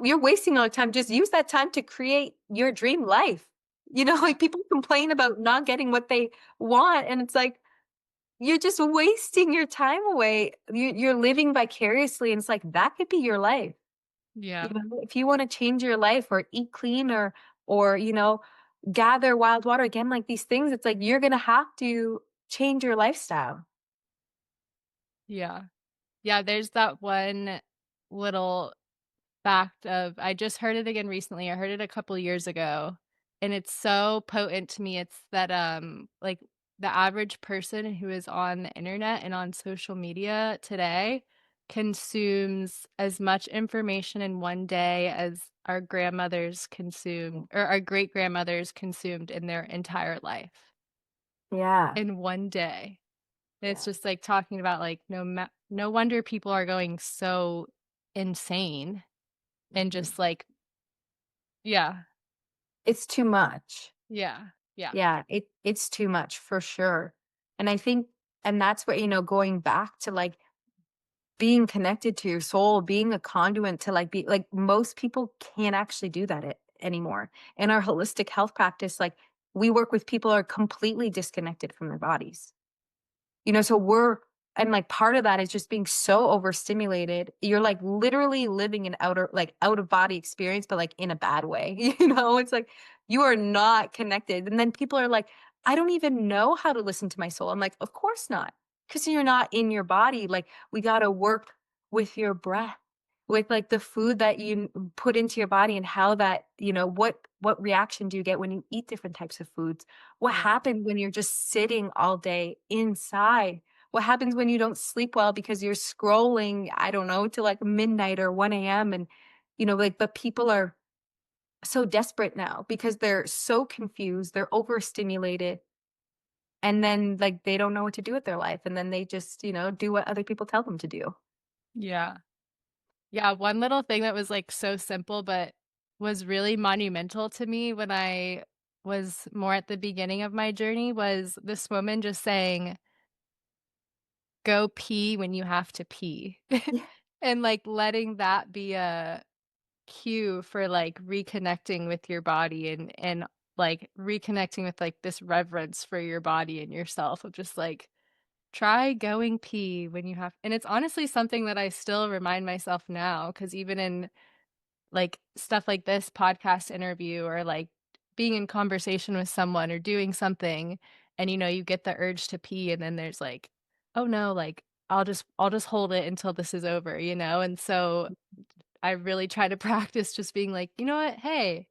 S2: you're wasting all the time, just use that time to create your dream life."
S1: yeah,
S2: Like, people complain about not getting what they want, and it's like, you're just wasting your time away. You're living vicariously, and it's like, that could be your life.
S1: yeah,
S2: If you wanna change your life or eat clean or gather wild water, again, like these things, it's like you're gonna have to change your lifestyle.
S1: yeah. Yeah, there's that one little fact of, I just heard it again recently. I heard it a couple years ago, and it's so potent to me. It's that, like, the average person who is on the internet and on social media today consumes as much information in one day as our grandmothers
S2: Mm.
S1: consumed, or our great grandmothers consumed in their entire life
S2: Yeah,
S1: in one day. And it's
S2: yeah.
S1: just, like, talking about, like, no wonder people are going so insane, and
S2: Mhm.
S1: just, like, yeah,
S2: It's too much.
S1: yeah, yeah,
S2: Yeah, it's too much for sure. And I think and that's what going back to, like, being connected to your soul, being a conduit to, like, be like, most people can't actually do that anymore. In our holistic health practice, like, we work with people who are completely disconnected from their bodies. So and like part of that is just being so overstimulated. You're like literally living an out of body experience, but like in a bad way. It's like you are not connected. And then people are like, I don't even know how to listen to my soul. I'm like, of course not. Because you're not in your body. Like we gotta work with your breath, with like the food that you put into your body and how that, what reaction do you get when you eat different types of foods? What
S1: Yeah.
S2: happens when you're just sitting all day inside? What happens when you don't sleep well because you're scrolling, I don't know, till like midnight or 1 AM and, like, but people are so desperate now because they're so confused, they're overstimulated, and then, like, they don't know what to do with their life, and then they just, do what other people tell them to do.
S1: Yeah. Yeah, one little thing that was, like, so simple, but was really monumental to me when I was more at the beginning of my journey was this woman just saying, "Go pee when you have to pee."
S2: Yeah.
S1: And, like, letting that be a cue for, like, reconnecting with your body and, like, reconnecting with, like, this reverence for your body and yourself of just, like, try going pee when you have and it's honestly something that I still remind myself now because even in like, stuff like this podcast interview or, like, being in conversation with someone or doing something and, you get the urge to pee and then there's like, "Oh, no, like, I'll just hold it until this is over," you know? And so I really try to practice just being like, "You know what? Hey,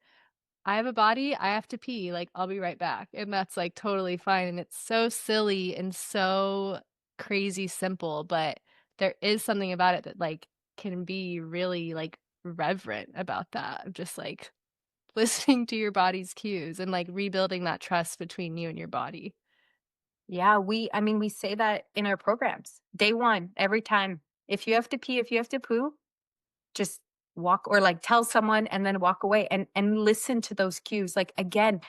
S1: I have a body, I have to pee, like, I'll be right back," and that's, like, totally fine, and it's so silly and so crazy simple, but there is something about it that, like, can be really, like, reverent about that, of just, like, listening to your body's cues and, like, rebuilding that trust between you and your body.
S2: Yeah, I mean, we say that in our programs. Day 1, every time. If you have to pee, if you have to poo, just walk or, like, tell someone and then walk away and listen to those cues. Like, again,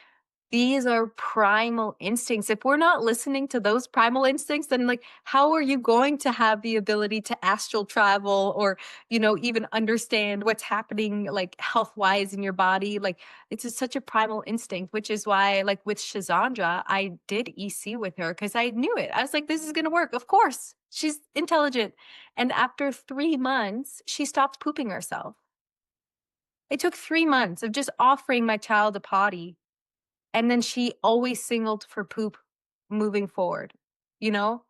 S2: these are primal instincts. If we're not listening to those primal instincts, then like how are you going to have the ability to astral travel or, even understand what's happening like health-wise in your body? Like it's just such a primal instinct, which is why like with Shazandra, I did EC with her because I knew it. I was like, this is gonna work. Of course. She's intelligent. And after 3 months, she stopped pooping herself. It took 3 months of just offering my child a potty and then she always singled for poop moving forward, you know?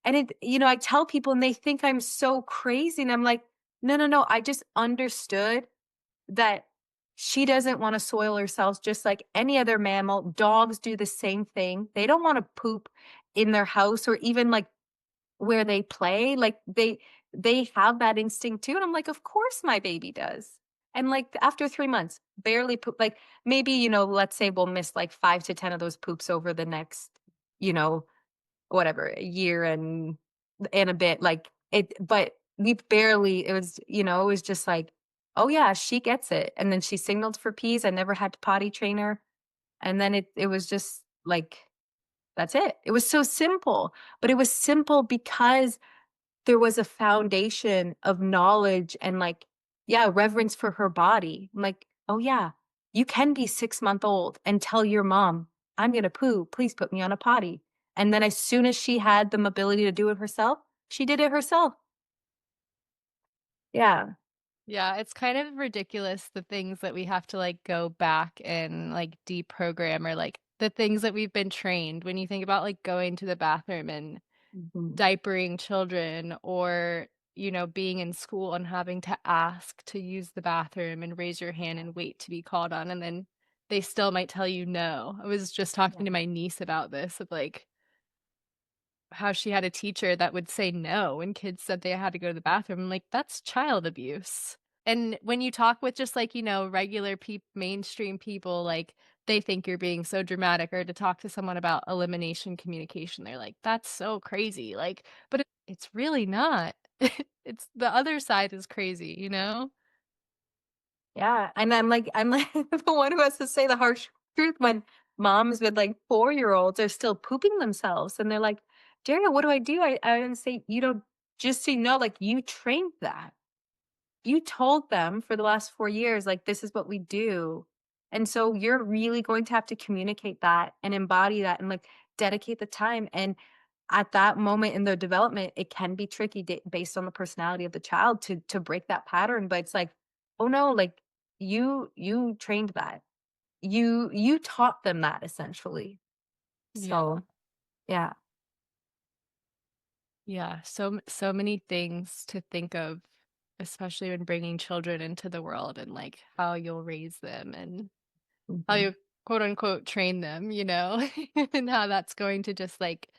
S2: And I tell people and they think I'm so crazy. And I'm like, no, no, no. I just understood that she doesn't want to soil herself just like any other mammal. Dogs do the same thing. They don't want to poop in their house or even like where they play, like, they have that instinct too, and I'm like, "Of course my baby does." And, like, after 3 months, barely poop like, maybe, let's say we'll miss, like, 5 to 10 of those poops over the next, you know, whatever, a year and a bit, like, but we barely it was just like, "Oh, yeah, she gets it." And then she signaled for peas, I never had to potty train her, and then it was just, like, that's it. It was so simple, but it was simple because there was a foundation of knowledge and, like, yeah, reverence for her body. I'm like, "Oh, yeah, you can be 6-month-old and tell your mom, 'I'm gonna poo, please put me on a potty.'" And then as soon as she had the mobility to do it herself, she did it herself. Yeah.
S1: Yeah, it's kind of ridiculous the things that we have to, like, go back and, like, deprogram or, like, the things that we've been trained when you think about, like, going to the bathroom and
S2: Mhm.
S1: diapering children or, being in school and having to ask to use the bathroom and raise your hand and wait to be called on, and then they still might tell you no. I was just
S2: Yeah.
S1: talking to my niece about this of, like, how she had a teacher that would say no when kids said they had to go to the bathroom. I'm like, "That's child abuse." And when you talk with just, like, regular mainstream people, like, they think you're being so dramatic or to talk to someone about elimination communication, they're like, "That's so crazy." Like, but it's really not. It's the other side is crazy, you know?
S2: Yeah, and I'm like the one who has to say the harsh truth when moms with, like, 4-year-olds are still pooping themselves, and they're like, "Daria, what do I do?" I would say, "You don't just so you know, like, you trained that. You told them for the last 4 years, like, this is what we do, and so you're really going to have to communicate that and embody that and, like, dedicate the time." And at that moment in their development, it can be tricky based on the personality of the child to break that pattern. But it's like, oh no, like you trained that. You taught them that essentially.
S1: Yeah.
S2: So yeah.
S1: Yeah, so many things to think of, especially when bringing children into the world and, like, how you'll raise them and how
S2: Mhm.
S1: you quote unquote "train them," you know, and how that's going to just, like,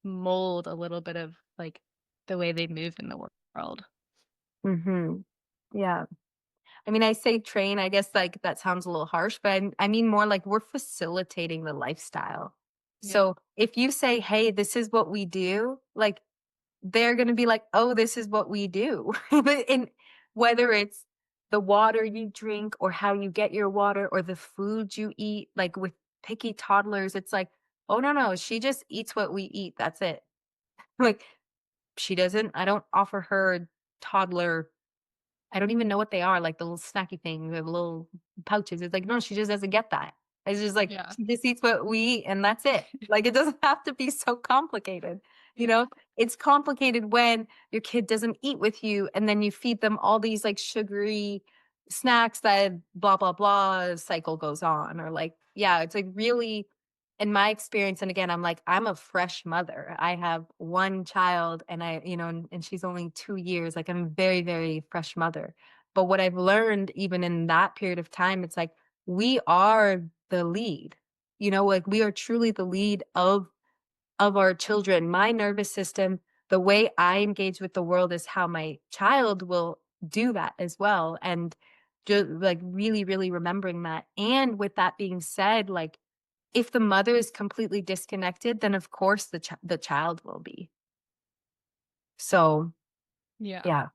S1: mold a little bit of, like, the way they move in the world.
S2: Mhm. Yeah. I mean, I say train, I guess, like, that sounds a little harsh, but I mean more like we're facilitating the lifestyle.
S1: Yeah.
S2: So, if you say, "Hey, this is what we do," like, they're gonna be like, "Oh, this is what we do." But and whether it's the water you drink or how you get your water or the food you eat, like, with picky toddlers, it's like, "Oh, no, no, she just eats what we eat, that's it." Like, she doesn't I don't offer her toddler I don't even know what they are, like the little snacky thing, the little pouches. It's like, no, she just doesn't get that. It's just like,
S1: Yeah.
S2: she just eats what we eat and that's it. Like, it doesn't have to be so complicated, you
S1: Yeah.
S2: know? It's complicated when your kid doesn't eat with you and then you feed them all these like sugary snacks that blah, blah, blah cycle goes on. Or like, yeah, it's like really in my experience, and again, I'm like, I'm a fresh mother. I have one child and and she's only 2 years. Like I'm a very, very fresh mother. But what I've learned even in that period of time, it's like we are the lead. Like we are truly the lead of our children. My nervous system, the way I engage with the world is how my child will do that as well. And just like really, really remembering that. And with that being said, like if the mother is completely disconnected, then of course the child will be. So,
S1: Yeah.
S2: yeah.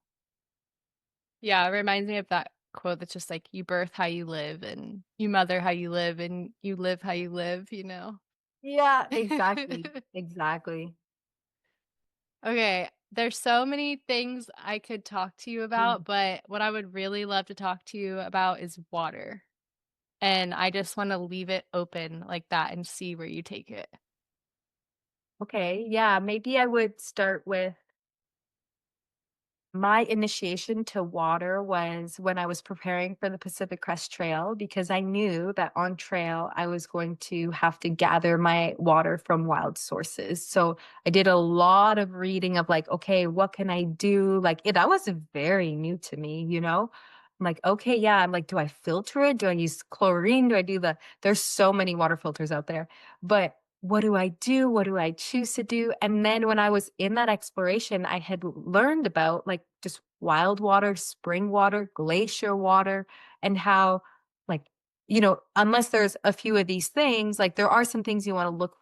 S1: Yeah, it reminds me of that quote that's just like, "You birth how you live, and you mother how you live, and you live how you live," you know?
S2: Yeah, exactly, exactly.
S1: Okay, there's so many things I could talk to you
S2: Mm,
S1: about, but what I would really love to talk to you about is water, and I just wanna leave it open like that and see where you take it.
S2: okay, yeah, maybe I would start with my initiation to water was when I was preparing for the Pacific Crest Trail because I knew that on trail I was going to have to gather my water from wild sources. So I did a lot of reading of like, okay, what can I do? Like that was very new to me. I'm like, okay, yeah. I'm like, do I filter it? Do I use chlorine? Do I do there's so many water filters out there. But what do I do? What do I choose to do? And then when I was in that exploration, I had learned about like just wild water, spring water, glacier water, and how, like, unless there's a few of these things, like there are some things you want to look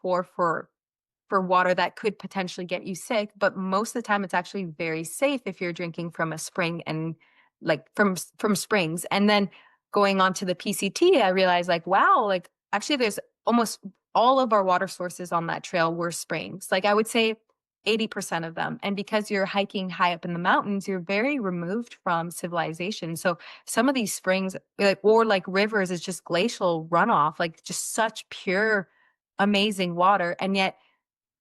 S2: for water that could potentially get you sick, but most of the time it's actually very safe if you're drinking from a spring and like from springs. And then going on to the PCT, I realized like, wow, like actually there's almost all of our water sources on that trail were springs. Like I would say 80% of them. And because you're hiking high up in the mountains, you're very removed from civilization. So some of these springs or like rivers is just glacial runoff, like just such pure amazing water. And yet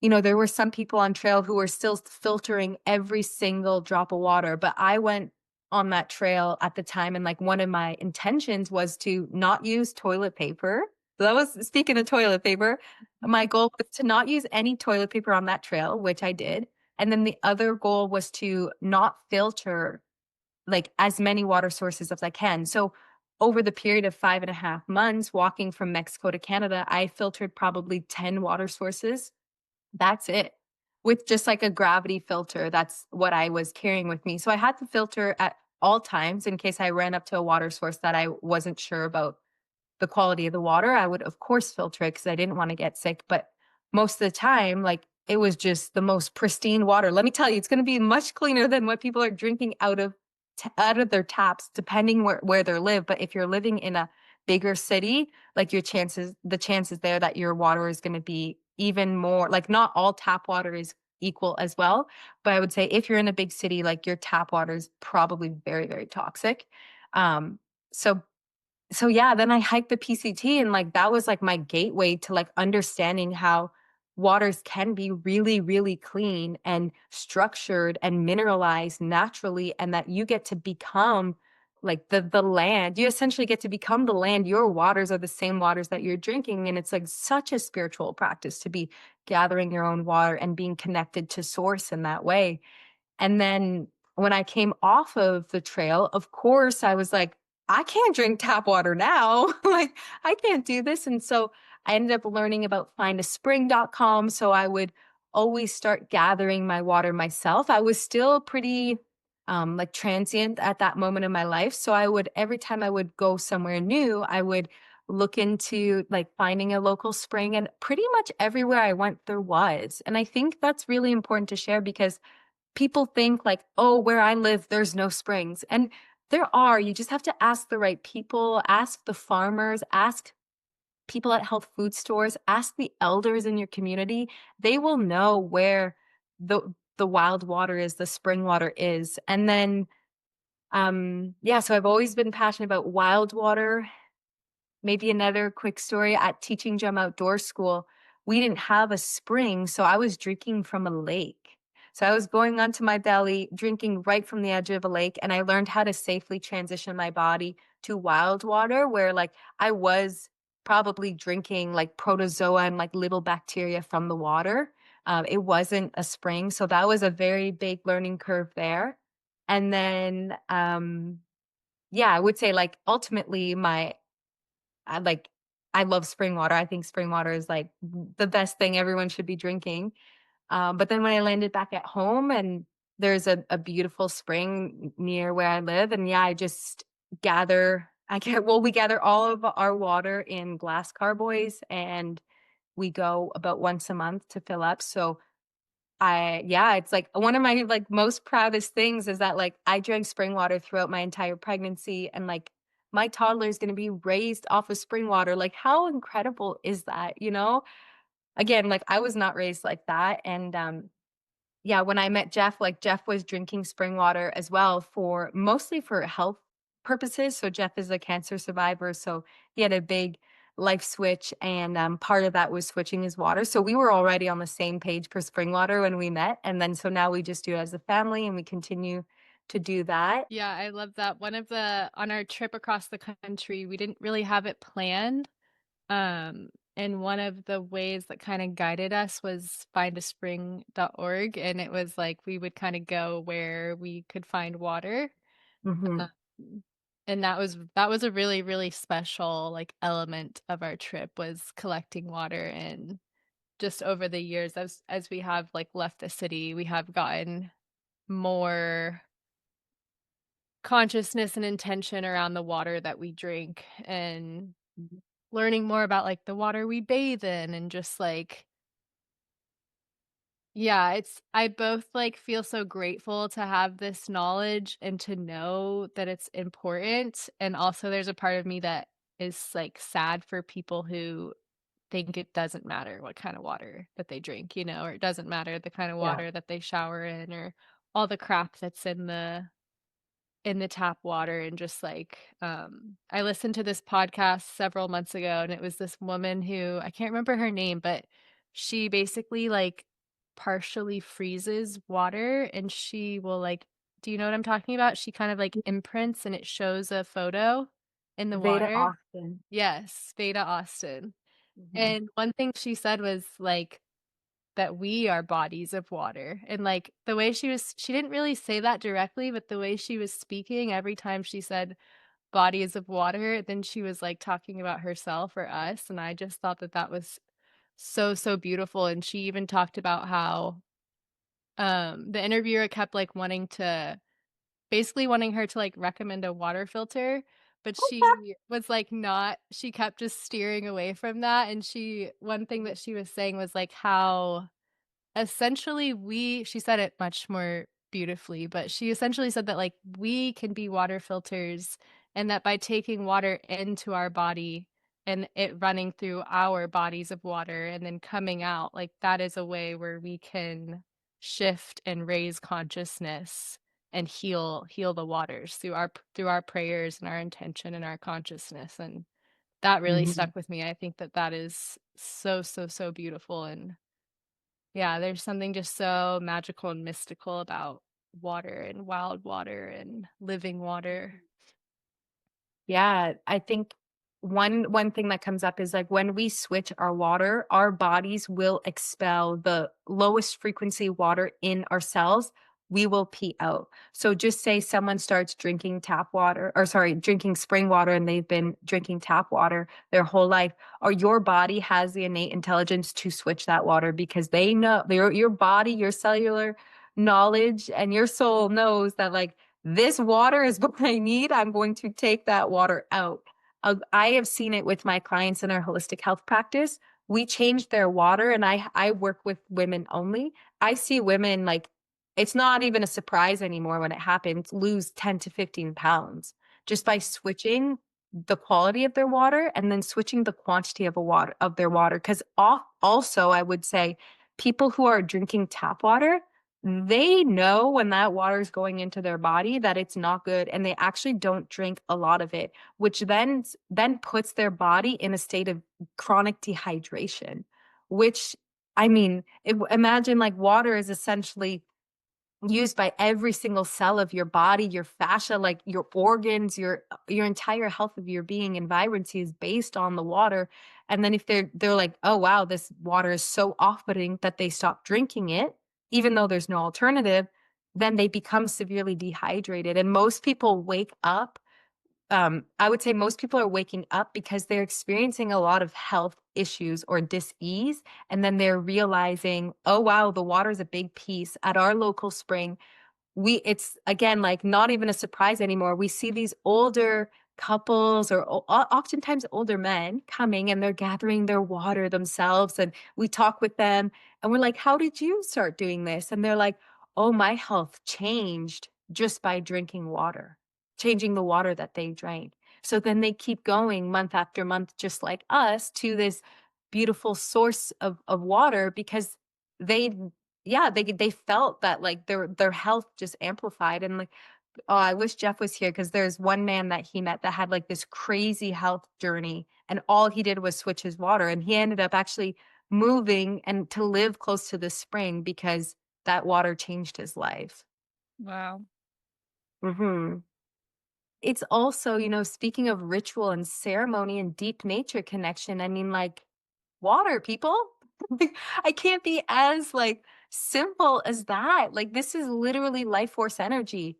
S2: there were some people on trail who were still filtering every single drop of water, but I went on that trail at the time and like one of my intentions was to not use toilet paper. So that was speaking of toilet paper. My goal was to not use any toilet paper on that trail, which I did. And then the other goal was to not filter like as many water sources as I can. So over the period of 5.5 months walking from Mexico to Canada, I filtered probably 10 water sources. That's it. With just like a gravity filter, that's what I was carrying with me. So I had to filter at all times in case I ran up to a water source that I wasn't sure about the quality of the water. I would, of course, filter it because I didn't want to get sick. But most of the time, like it was just the most pristine water. Let me tell you, it's going to be much cleaner than what people are drinking out of their taps, depending where they live. But if you're living in a bigger city, like the chances there that your water is going to be even more like not all tap water is equal as well. But I would say if you're in a big city, like your tap water is probably very, very toxic. Um, so so yeah, then I hiked the PCT and like that was like my gateway to like understanding how waters can be really, really clean and structured and mineralized naturally, and that you get to become like the land. You essentially get to become the land. Your waters are the same waters that you're drinking. And it's like such a spiritual practice to be gathering your own water and being connected to source in that way. And then when I came off of the trail, of course, I was like, I can't drink tap water now. Like, I can't do this. And so I ended up learning about findaspring.com. So I would always start gathering my water myself. I was still pretty like transient at that moment in my life. So I would, every time I would go somewhere new, I would look into like finding a local spring. And pretty much everywhere I went, there was. And I think that's really important to share because people think like, oh, where I live, there's no springs. And there are. You just have to ask the right people, ask the farmers, ask people at health food stores, ask the elders in your community. They will know where the wild water is, the spring water is. And then yeah, so I've always been passionate about wild water. Maybe another quick story at Teaching Gem Outdoor School, we didn't have a spring, so I was drinking from a lake. So I was going onto my belly, drinking right from the edge of a lake, and I learned how to safely transition my body to wild water where like I was probably drinking like protozoa and like little bacteria from the water. It wasn't a spring, so that was a very big learning curve there. And then yeah, I would say like ultimately I like I love spring water. I think spring water is like the best thing everyone should be drinking. But then when I landed back at home and there's a beautiful spring near where I live, and yeah, I just gather. I get well, we gather all of our water in glass carboys, and we go about once a month to fill up. So yeah, it's like one of my, like, most proudest things is that, like, I drank spring water throughout my entire pregnancy, and, like, my toddler is gonna be raised off of spring water, like, how incredible is that, you know? Again, like, I was not raised like that, and, yeah, when I met Jeff, like, Jeff was drinking spring water as well for mostly for health purposes. So Jeff is a cancer survivor, so he had a big life switch, and, part of that was switching his water. So we were already on the same page for spring water when we met, and then so now we just do it as a family, and we continue to do that.
S1: Yeah, I love that. One of the on our trip across the country, we didn't really have it planned, and one of the ways that kinda guided us was findaspring.org, and it was like we would kinda go where we could find water,
S2: Mhm.
S1: um, and that was a really, really special, like, element of our trip was collecting water, and just over the years as we have, like, left the city, we have gotten more consciousness and intention around the water that we drink and
S2: Mhm.
S1: learning more about, like, the water we bathe in and just, like yeah, it's I both, like, feel so grateful to have this knowledge and to know that it's important, and also there's a part of me that is, like, sad for people who think it doesn't matter what kind of water that they drink, or it doesn't matter the kind of
S2: Yeah.
S1: water that they shower in or all the crap that's in the tap water and just like, I listened to this podcast several months ago, and it was this woman who I can't remember her name, but she basically, like, partially freezes water, and she will, like do you know what I'm talking about? She kind of, like, imprints, and it shows a photo in the
S2: Veda
S1: water.
S2: Austin.
S1: Yes, Beta Austin.
S2: Mhm.
S1: And one thing she said was, like, that we are bodies of water, and, like, the way she didn't really say that directly, but the way she was speaking every time she said "bodies of water," then she was, like, talking about herself or us, and I just thought that that was so, so beautiful, and she even talked about how, the interviewer kept, like, basically wanting her to, like, recommend a water filter, but she was, like, not she kept just steering away from that, and one thing that she was saying was, like, how essentially, she said it much more beautifully, but she essentially said that, like, we can be water filters and that by taking water into our body and it running through our bodies of water and then coming out, like, that is a way where we can shift and raise consciousness and heal the waters through our prayers and our intention and our consciousness, and that really
S2: Mhm.
S1: stuck with me. I think that that is so, so, so beautiful and Yeah, there's something just so magical and mystical about water and wild water and living water.
S2: Yeah, I think one thing that comes up is like when we switch our water, our bodies will expel the lowest frequency water in our cells. We will pee out. So just say someone starts drinking tap water, or sorry, drinking spring water, and they've been drinking tap water their whole life, or your body has the innate intelligence to switch that water because they know your body, your cellular knowledge, and your soul knows that like this water is what I need. I'm going to take that water out. I have seen it with my clients in our holistic health practice. We changed their water, and I work with women only. I see women like it's not even a surprise anymore when it happens, lose 10 to 15 pounds just by switching the quality of their water and then switching the quantity of a water of their water. Because also I would say people who are drinking tap water, they know when that water is going into their body that it's not good, and they actually don't drink a lot of it, which then puts their body in a state of chronic dehydration, which I mean, imagine like water is essentially used by every single cell of your body, your fascia, like your organs, your entire health of your being and vibrancy is based on the water. And then if they're like, "Oh wow, this water is so off-putting," that they stop drinking it, even though there's no alternative, then they become severely dehydrated. And most people wake up I would say most people are waking up because they're experiencing a lot of health issues or dis-ease, and then they're realizing, "Oh, wow, the water is a big piece." At our local spring, we it's again, like, not even a surprise anymore. We see these older couples or oftentimes older men coming, and they're gathering their water themselves, and we talk with them, and we're like, "How did you start doing this?" And they're like, "Oh, my health changed just by drinking water." Changing the water that they drank. So then they keep going month after month, just like us, to this beautiful source of water because they yeah, they felt that like their health just amplified. And like, oh, I wish Jeff was here because there's one man that he met that had like this crazy health journey, and all he did was switch his water, and he ended up actually moving and to live close to the spring because that water changed his life.
S1: Wow.
S2: Mhm. It's also, speaking of ritual and ceremony and deep nature connection, I mean, like, water, people. Like, I can't be as, like, simple as that. Like, this is literally life force energy.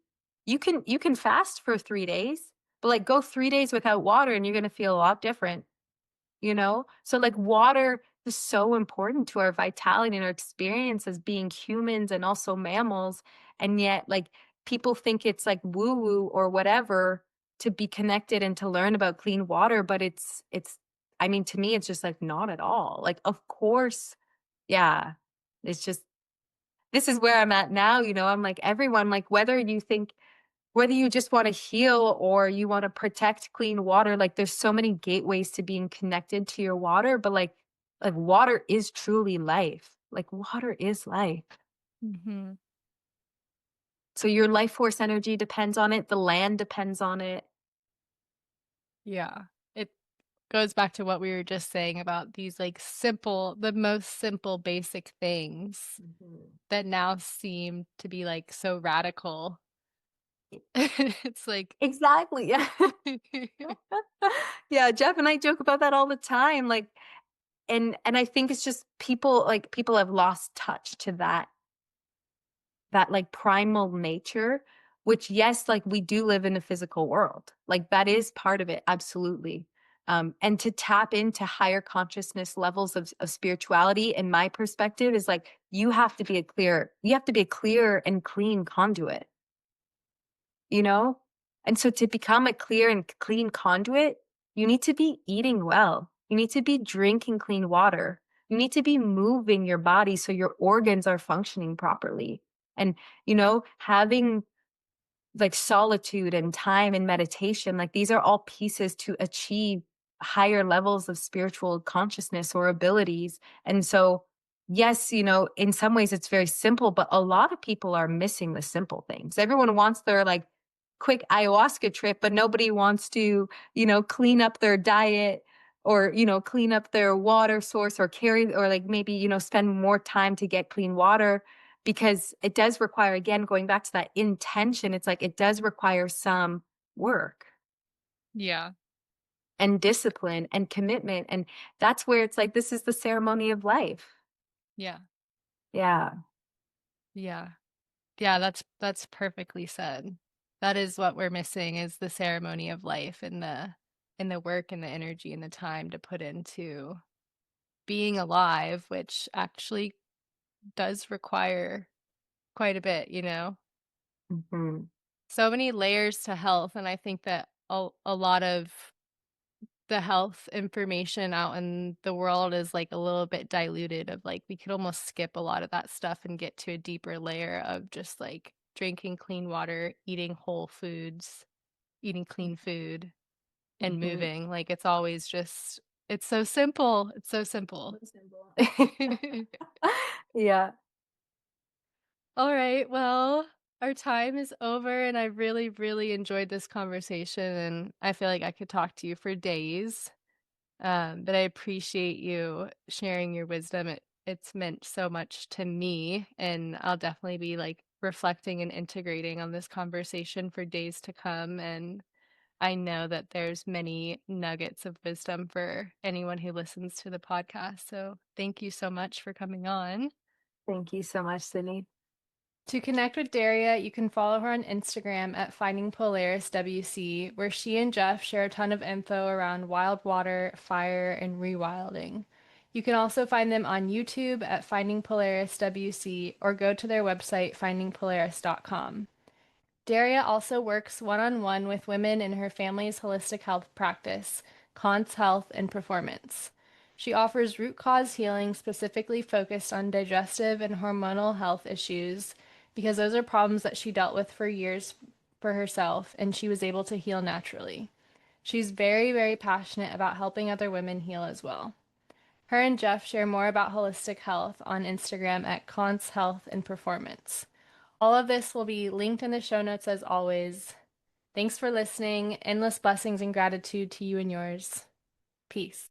S2: You can fast for 3 days, but, like, go 3 days without water and you're gonna feel a lot different. So, like, water is so important to our vitality and our experience as being humans and also mammals, and yet, like, people think it's, like, woo-woo or whatever to be connected and to learn about clean water, but it's I mean, to me, it's just, like, not at all. Like, of course yeah. It's just this is where I'm at now, I'm like, everyone, like, whether you just wanna heal or you wanna protect clean water, like, there's so many gateways to being connected to your water, but, like, water is truly life. Like, water is life.
S1: Mhm.
S2: So your life force energy depends on it, the land depends on it.
S1: Yeah. It goes back to what we were just saying about these, like, the most simple basic things
S2: Mhm.
S1: that now seem to be, like, so radical.
S2: E
S1: It's like
S2: exactly, yeah. Yeah, Jeff and I joke about that all the time, like and I think it's just people have lost touch to that like primal nature, which yes, like we do live in a physical world. Like that is part of it, absolutely. And to tap into higher consciousness levels of spirituality, in my perspective, is like you have to be a clear and clean conduit, you know? And so to become a clear and clean conduit, you need to be eating well. You need to be drinking clean water. You need to be moving your body so your organs are functioning properly. And, having like solitude and time and meditation, like these are all pieces to achieve higher levels of spiritual consciousness or abilities. And so, yes, in some ways it's very simple, but a lot of people are missing the simple things. Everyone wants their like quick ayahuasca trip, but nobody wants to, clean up their diet or, clean up their water source or carry or like maybe, spend more time to get clean water because it does require, again, going back to that intention, it's like it does require some work
S1: Yeah.
S2: and discipline and commitment. And that's where it's like, this is the ceremony of life.
S1: Yeah.
S2: Yeah.
S1: Yeah. Yeah, that's perfectly said. That is what we're missing is the ceremony of life and the work and the energy and the time to put into being alive, which actually does require quite a bit, you know?
S2: Mhm.
S1: So many layers to health, and I think that a lot of the health information out in the world is, like, a little bit diluted of, like, we could almost skip a lot of that stuff and get to a deeper layer of just, like, drinking clean water, eating whole foods, eating clean food, and
S2: Mhm.
S1: moving, like, it's always just it's so simple, it's so simple.
S2: So simple. Yeah.
S1: Alright, well, our time is over, and I really, really enjoyed this conversation, and I feel like I could talk to you for days. But I appreciate you sharing your wisdom. It's meant so much to me, and I'll definitely be like reflecting and integrating on this conversation for days to come. And I know that there's many nuggets of wisdom for anyone who listens to the podcast. So thank you so much for coming on.
S2: Thank you so much, Sydney.
S1: To connect with Dariya, you can follow her on Instagram at Finding Polaris WC, where she and Jeff share a ton of info around wild water, fire, and rewilding. You can also find them on YouTube at Finding Polaris WC or go to their website, findingpolaris.com. Daria also works one on one with women in her family's holistic health practice, Koncz Health and Performance. She offers root cause healing specifically focused on digestive and hormonal health issues because those are problems that she dealt with for years for herself and she was able to heal naturally. She's very, very passionate about helping other women heal as well. Her and Jeff share more about holistic health on Instagram at Koncz Health and Performance. All of this will be linked in the show notes as always. Thanks for listening. Endless blessings and gratitude to you and yours. Peace.